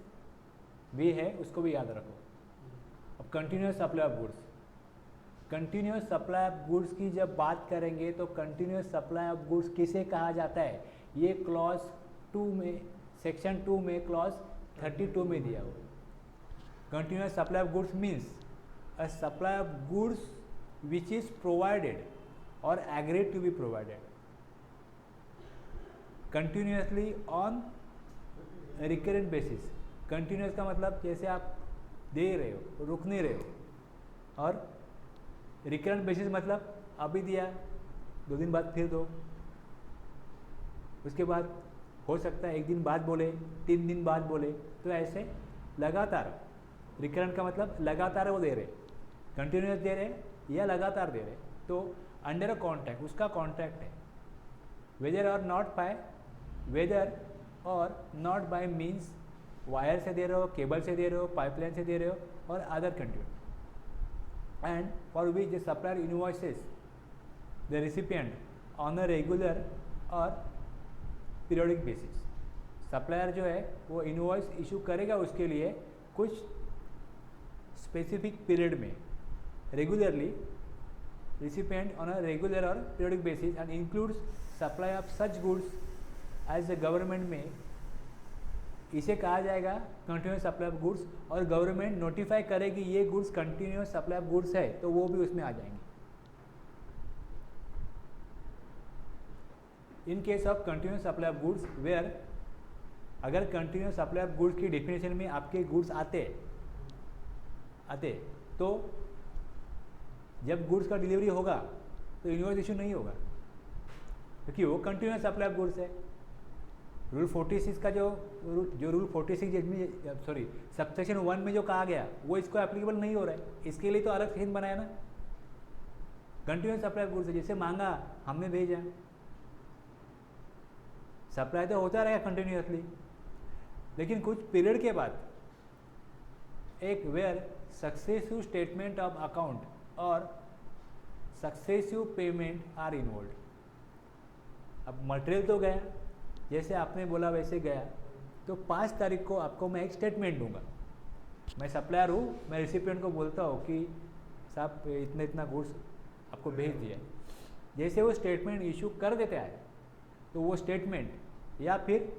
भी है, उसको भी याद रखो। अब continuous supply of goods, continuous supply of goods की जब बात करेंगे तो कंटिन्यूस सप्लाई ऑफ गुड्स किसे कहा जाता है, ये क्लॉज 2 में, सेक्शन 2 में क्लॉज 32 में दिया हुआ। Continuous supply of goods means a supply of goods which is provided or agreed to be provided continuously on recurrent basis. Continuous का मतलब जैसे आप दे रहे हो, रुक नहीं रहे हो, और रिकरेंट बेसिस मतलब अभी दिया, 2 दिन बाद फिर दो, उसके बाद हो सकता है 1 दिन बाद बोले, 3 दिन बाद बोले, तो ऐसे लगातार। रिकरेंट का मतलब लगातार वो दे रहे, कंटिन्यूस दे रहे या लगातार दे रहे। तो अंडर अ कॉन्ट्रैक्ट, उसका कॉन्ट्रैक्ट है। वेदर और नॉट बाय, वेदर और नॉट बाय मीन्स वायर से दे रहे हो, केबल से दे रहे हो, पाइपलाइन से दे रहे हो और other continuous, and for which the supplier invoices the recipient on a regular or periodic basis। Supplier जो है वो इनवॉइस इशू करेगा उसके लिए कुछ स्पेसिफिक पीरियड में, regularly, recipient on a regular or periodic basis and includes supply of such goods as the government में, इसे कहा जाएगा कंटिन्यूस सप्लाई ऑफ गुड्स। और गवर्नमेंट नोटिफाई करेगी ये goods continuous supply of goods है तो वो भी उसमें आ जाएंगे। In case of continuous supply of goods where, अगर कंटिन्यूस सप्लाई ऑफ गुड्स की डेफिनेशन में आपके गुड्स आते तो जब गुड्स का डिलीवरी होगा तो इनवॉइस इशू नहीं होगा, क्योंकि वो कंटिन्यूस सप्लाई ऑफ गुड्स है। रूल 46 का जो रूल 46 में, सॉरी, सबसेक्शन 1 में जो कहा गया वो इसको एप्लीकेबल नहीं हो रहा है, इसके लिए तो अलग सेक्शन बनाया ना। कंटिन्यूस सप्लाई ऑफ गुड्स है, जैसे मांगा हमने भेजा, सप्लाई तो होता रहेगा कंटिन्यूसली, लेकिन कुछ पीरियड के बाद एक where successive statement of account और सक्सेसिव पेमेंट आर इन्वॉल्व। अब मटेरियल तो गया, जैसे आपने बोला वैसे गया, तो 5 तारीख को आपको मैं एक स्टेटमेंट दूंगा। मैं सप्लायर हूँ, मैं रिसिपिएंट को बोलता हूँ कि साहब इतना इतना गुड्स आपको भेज दिया। जैसे वो स्टेटमेंट इशू कर देता है तो वो स्टेटमेंट, या फिर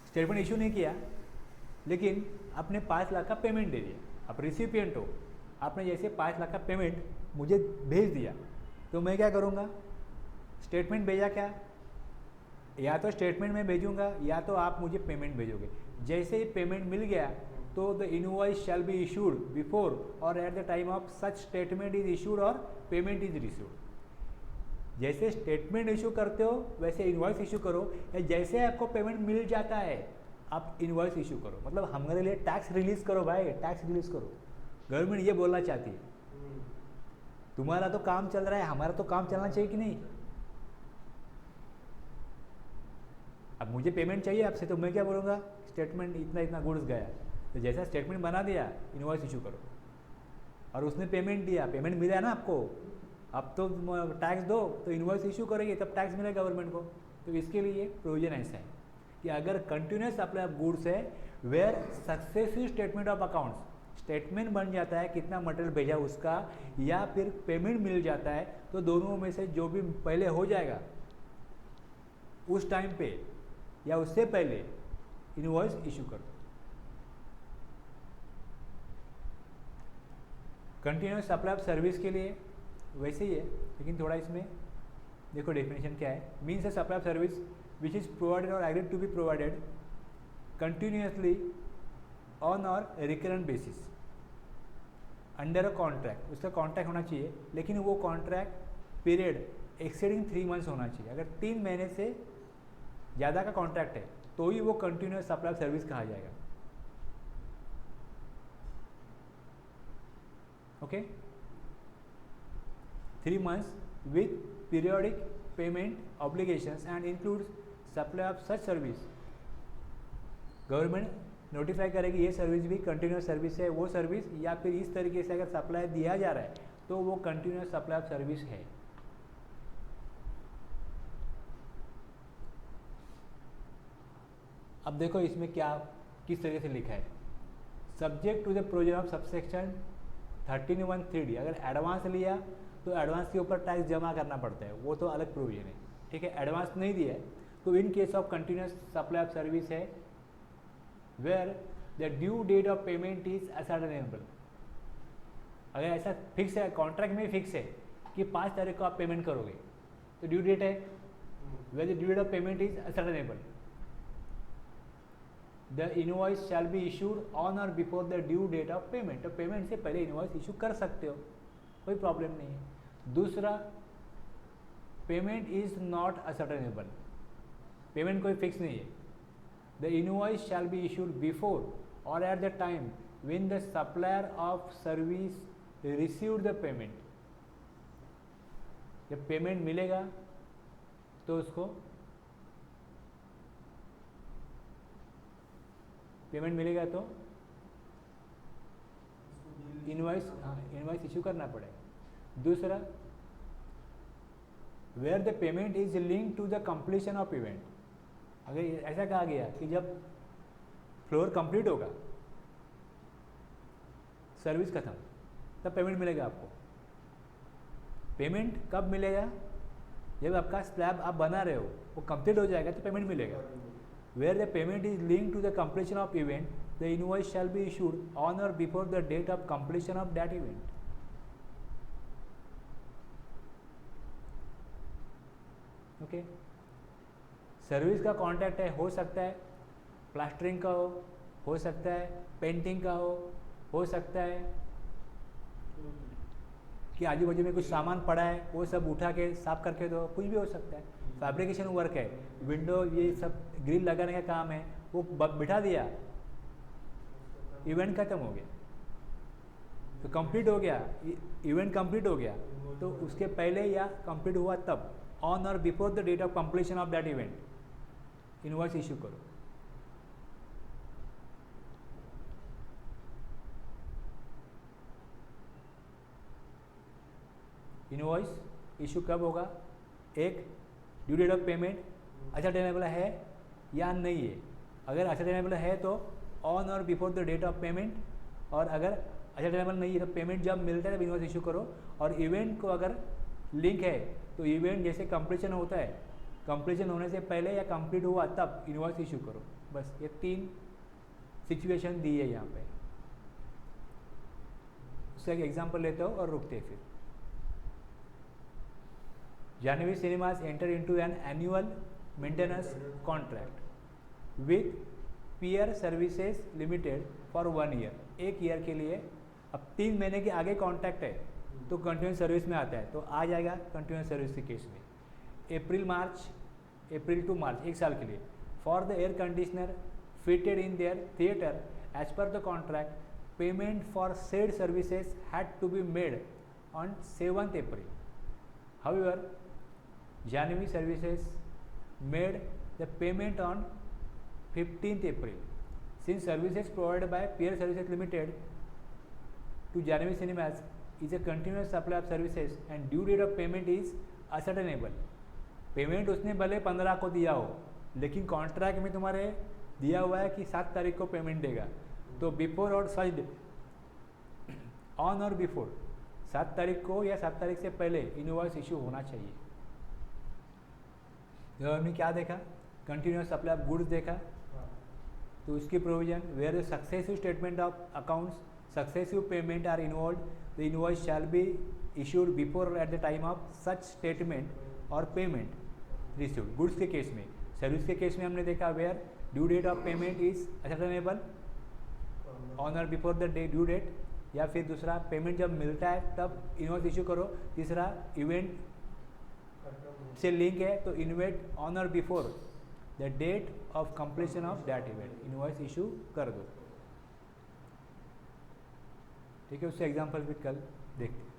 स्टेटमेंट इशू नहीं किया लेकिन आपने 5 लाख का पेमेंट दे दिया, आप रिसिपिएंट हो, आपने जैसे 5 लाख का पेमेंट मुझे भेज दिया, तो मैं क्या करूँगा, स्टेटमेंट भेजा क्या, या तो स्टेटमेंट में भेजूंगा या तो आप मुझे पेमेंट भेजोगे। जैसे ही पेमेंट मिल गया तो the invoice shall be issued before और at the time of such statement is issued or payment is received. जैसे स्टेटमेंट इशू करते हो वैसे इनवॉइस इशू करो, या जैसे आपको पेमेंट मिल जाता है आप इनवॉइस इशू करो। मतलब हमारे लिए टैक्स रिलीज करो भाई, टैक्स रिलीज करो। गवर्नमेंट ये बोलना चाहती है, तुम्हारा तो काम चल रहा है, हमारा तो काम चलना चाहिए कि नहीं। अब मुझे पेमेंट चाहिए आपसे, तो मैं क्या बोलूँगा, स्टेटमेंट इतना इतना गुड्स गया, तो जैसा स्टेटमेंट बना दिया इनवॉइस इशू करो। और उसने पेमेंट दिया, पेमेंट मिला है ना आपको, अब तो टैक्स दो, तो इनवॉइस इशू करेंगे तब टैक्स मिलेगा गवर्नमेंट को। तो इसके लिए प्रोविजन ऐसा है कि अगर कंटिन्यूस सप्लाई ऑफ गुड्स है where successive statement of accounts, statement बन जाता है कितना मटेरियल भेजा उसका, या फिर पेमेंट मिल जाता है, तो दोनों में से जो भी पहले हो जाएगा उस टाइम पे या उससे पहले इनवॉइस इशू करो। कंटिन्यूस सप्लाई ऑफ सर्विस के लिए वैसे ही है, लेकिन थोड़ा इसमें देखो डेफिनेशन क्या है। Means a supply of service which is provided or agreed to be provided continuously on or recurrent basis under a contract. उसका कॉन्ट्रैक्ट होना चाहिए, लेकिन वो कॉन्ट्रैक्ट पीरियड एक्सीडिंग 3 मंथ्स होना चाहिए। अगर 3 महीने से ज़्यादा का कॉन्ट्रैक्ट है तो ही वो कंटिन्यूस सप्लाई ऑफ सर्विस कहा जाएगा। Okay, 3 months with periodic payment obligations and includes supply of such service। Government notify करेगी ये सर्विस भी कंटिन्यूस सर्विस है, वो सर्विस, या फिर इस तरीके से अगर सप्लाई दिया जा रहा है तो वो कंटिन्यूस सप्लाई ऑफ सर्विस है। अब देखो इसमें क्या किस तरीके से लिखा है, subject to the provision of subsection 13(1)(3)(d), अगर एडवांस लिया तो एडवांस के ऊपर टैक्स जमा करना पड़ता है, वो तो अलग प्रोविजन है, ठीक है। एडवांस नहीं दिया है तो in case of continuous supply of service है where the due date of payment is ascertainable. अगर ऐसा फिक्स है, कॉन्ट्रैक्ट में फिक्स है कि 5 तारीख को आप पेमेंट करोगे, तो ड्यू डेट है where the due date of payment is ascertainable, the invoice shall be issued on और before the due date of payment. तो पेमेंट से पहले इनवॉइस इशू कर सकते हो, कोई प्रॉब्लम नहीं है। दूसरा, payment is not ascertainable, payment कोई फिक्स नहीं है। The invoice shall be issued before और at the time when the supplier of service received the payment. जब पेमेंट मिलेगा तो उसको पेमेंट मिलेगा तो इनवॉइस, हाँ इनवॉइस इशू करना पड़ेगा। दूसरा, where the payment is link to the completion of event. अगर ऐसा कहा गया कि जब फ्लोर कंप्लीट होगा, सर्विस खत्म, तब पेमेंट मिलेगा आपको। पेमेंट कब मिलेगा? जब आपका स्लैब आप बना रहे हो वो कंप्लीट हो जाएगा तो पेमेंट मिलेगा। Where the payment is link to the completion of event the invoice shall be issued on और before the date of completion of that event. Okay, service का कॉन्ट्रैक्ट है, हो सकता है प्लास्टरिंग का हो सकता है पेंटिंग का हो सकता है कि आजू बाजू में कुछ सामान पड़ा है वो सब उठा के साफ करके दो, कुछ भी हो सकता है। फैब्रिकेशन वर्क है, विंडो ये सब ग्रिल लगाने का काम है, वो बिठा दिया, इवेंट खत्म हो गया, तो कंप्लीट हो गया, इवेंट कंप्लीट हो गया, तो उसके पहले या कंप्लीट हुआ तब ऑन और before the date of completion of that event invoice issue करो। इनवॉइस इशू कब होगा? एक, due date of payment ascertainable है या नहीं है। अगर असर्टेनेबल है तो ऑन और before the date of payment, और अगर असर्टेनेबल नहीं है तो पेमेंट जब मिलता है तब इनवॉइस इशू करो। और इवेंट को अगर लिंक है तो इवेंट जैसे कंप्लीशन होता है, कंप्लीशन होने से पहले या कंप्लीट हुआ तब इनवॉइस इशू करो। बस ये 3 सिचुएशन दी है यहाँ पे। उसका एक एग्जांपल लेते हो और रुकते हैं फिर। Janvi Cinemas enter into an annual maintenance contract with Peer Services Limited for 1 year। 1 year के लिए, अब 3 महीने के आगे कॉन्ट्रैक्ट है तो कंटिन्यूस सर्विस में आता है, तो आ जाएगा कंटिन्यूस सर्विस के केस में। अप्रैल टू मार्च 1 साल के लिए for the air conditioner fitted in their theatre as per the contract, payment for said services had to be made on 7th April। However, Janvi Services made the payment on 15th April. Since services provided by Peer Services Limited to Janvi Cinemas is a continuous supply of services and due date of payment is ascertainable। Payment उसने भले 15 को दिया हो, लेकिन contract में तुम्हारे दिया हुआ है कि 7 तारीख को पेमेंट देगा, तो बिफोर और सच ऑन और बिफोर 7 तारीख को या 7 तारीख से पहले इनवॉइस इशू होना चाहिए। तो हमने क्या देखा? कंटिन्यूस सप्लाई ऑफ गुड्स देखा, तो उसकी provision where the successive statement of accounts, successive payment are involve, the invoice shall be issued before at the time of such statement or payment received. Goods के case में, service के case में हमने देखा where due date of payment is ascertainable on और before the due date, या फिर दूसरा पेमेंट जब मिलता है तब इनवॉइस इशू करो। तीसरा, इवेंट से लिंक है तो इन्वेट ऑन और before the date of completion of that event invoice issue कर दो। ठीक है, उससे एग्जांपल भी कल देखते हैं।